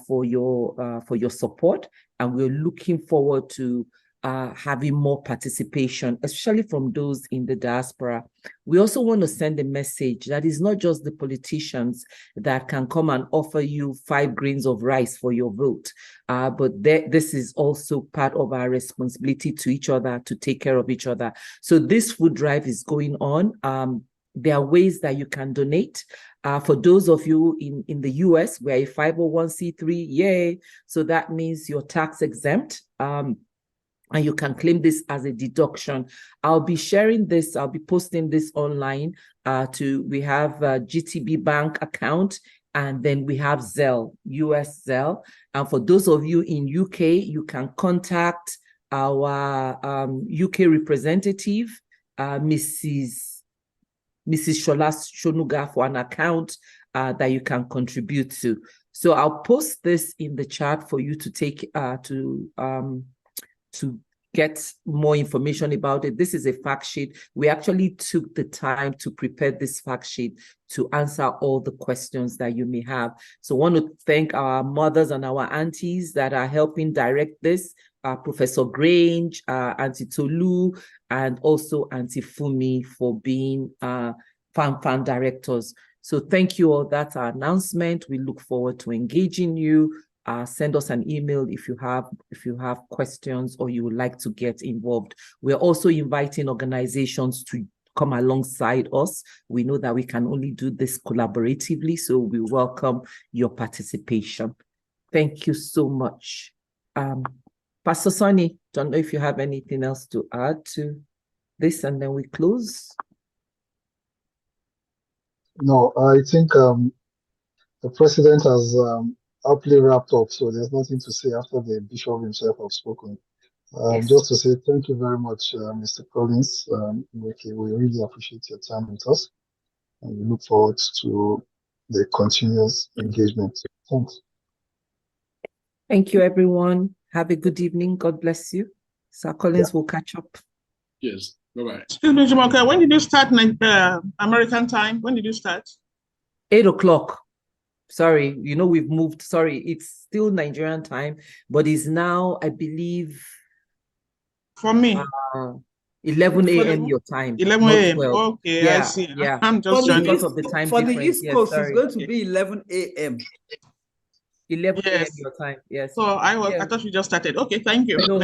for your support, and we're looking forward to having more participation, especially from those in the diaspora. We also want to send a message that is not just the politicians that can come and offer you 5 grains of rice for your vote, but this is also part of our responsibility to each other, to take care of each other. So this food drive is going on. There are ways that you can donate. For those of you in the US, we're a 501c3, yay. So that means you're tax exempt. And you can claim this as a deduction. I'll be sharing this, I'll be posting this online. We have a GTB Bank account, and then we have Zelle, US Zelle. And for those of you in UK, you can contact our UK representative, Mrs. Shola Shonuga, for an account that you can contribute to. So I'll post this in the chat for you to take to get more information about it. This is a fact sheet. We actually took the time to prepare this fact sheet to answer all the questions that you may have. So I want to thank our mothers and our aunties that are helping direct this, Professor Grange, Auntie Tolu, and also Auntie Fumi for being fan directors. So thank you all. That's our announcement. We look forward to engaging you. Send us an email if you have questions or you would like to get involved. We're also inviting organizations to come alongside us. We know that we can only do this collaboratively, so we welcome your participation. Thank you so much. Pastor Sonny, don't know if you have anything else to add to this, and then we close. No, I think the president has aptly wrapped up, so there's nothing to say after the bishop himself has spoken. Yes. Just to say thank you very much, Mr. Collins. We really appreciate your time with us, and we look forward to the continuous engagement. Thanks. Thank you, everyone. Have a good evening. God bless you. Sir Collins will catch up. Yes. Bye-bye. Excuse me, Jumoke, when did you start American time? When did you start? 8 o'clock. Sorry, we've moved. Sorry, it's still Nigerian time, but it's now, I believe, for me, 11 a.m. your time. 11 a.m. Okay, yeah, I see. Yeah, I'm just because of the time for difference. the East Coast, it's going to be 11 a.m. 11 a.m. your time. Yes. So I thought you just started. Okay, thank you. No.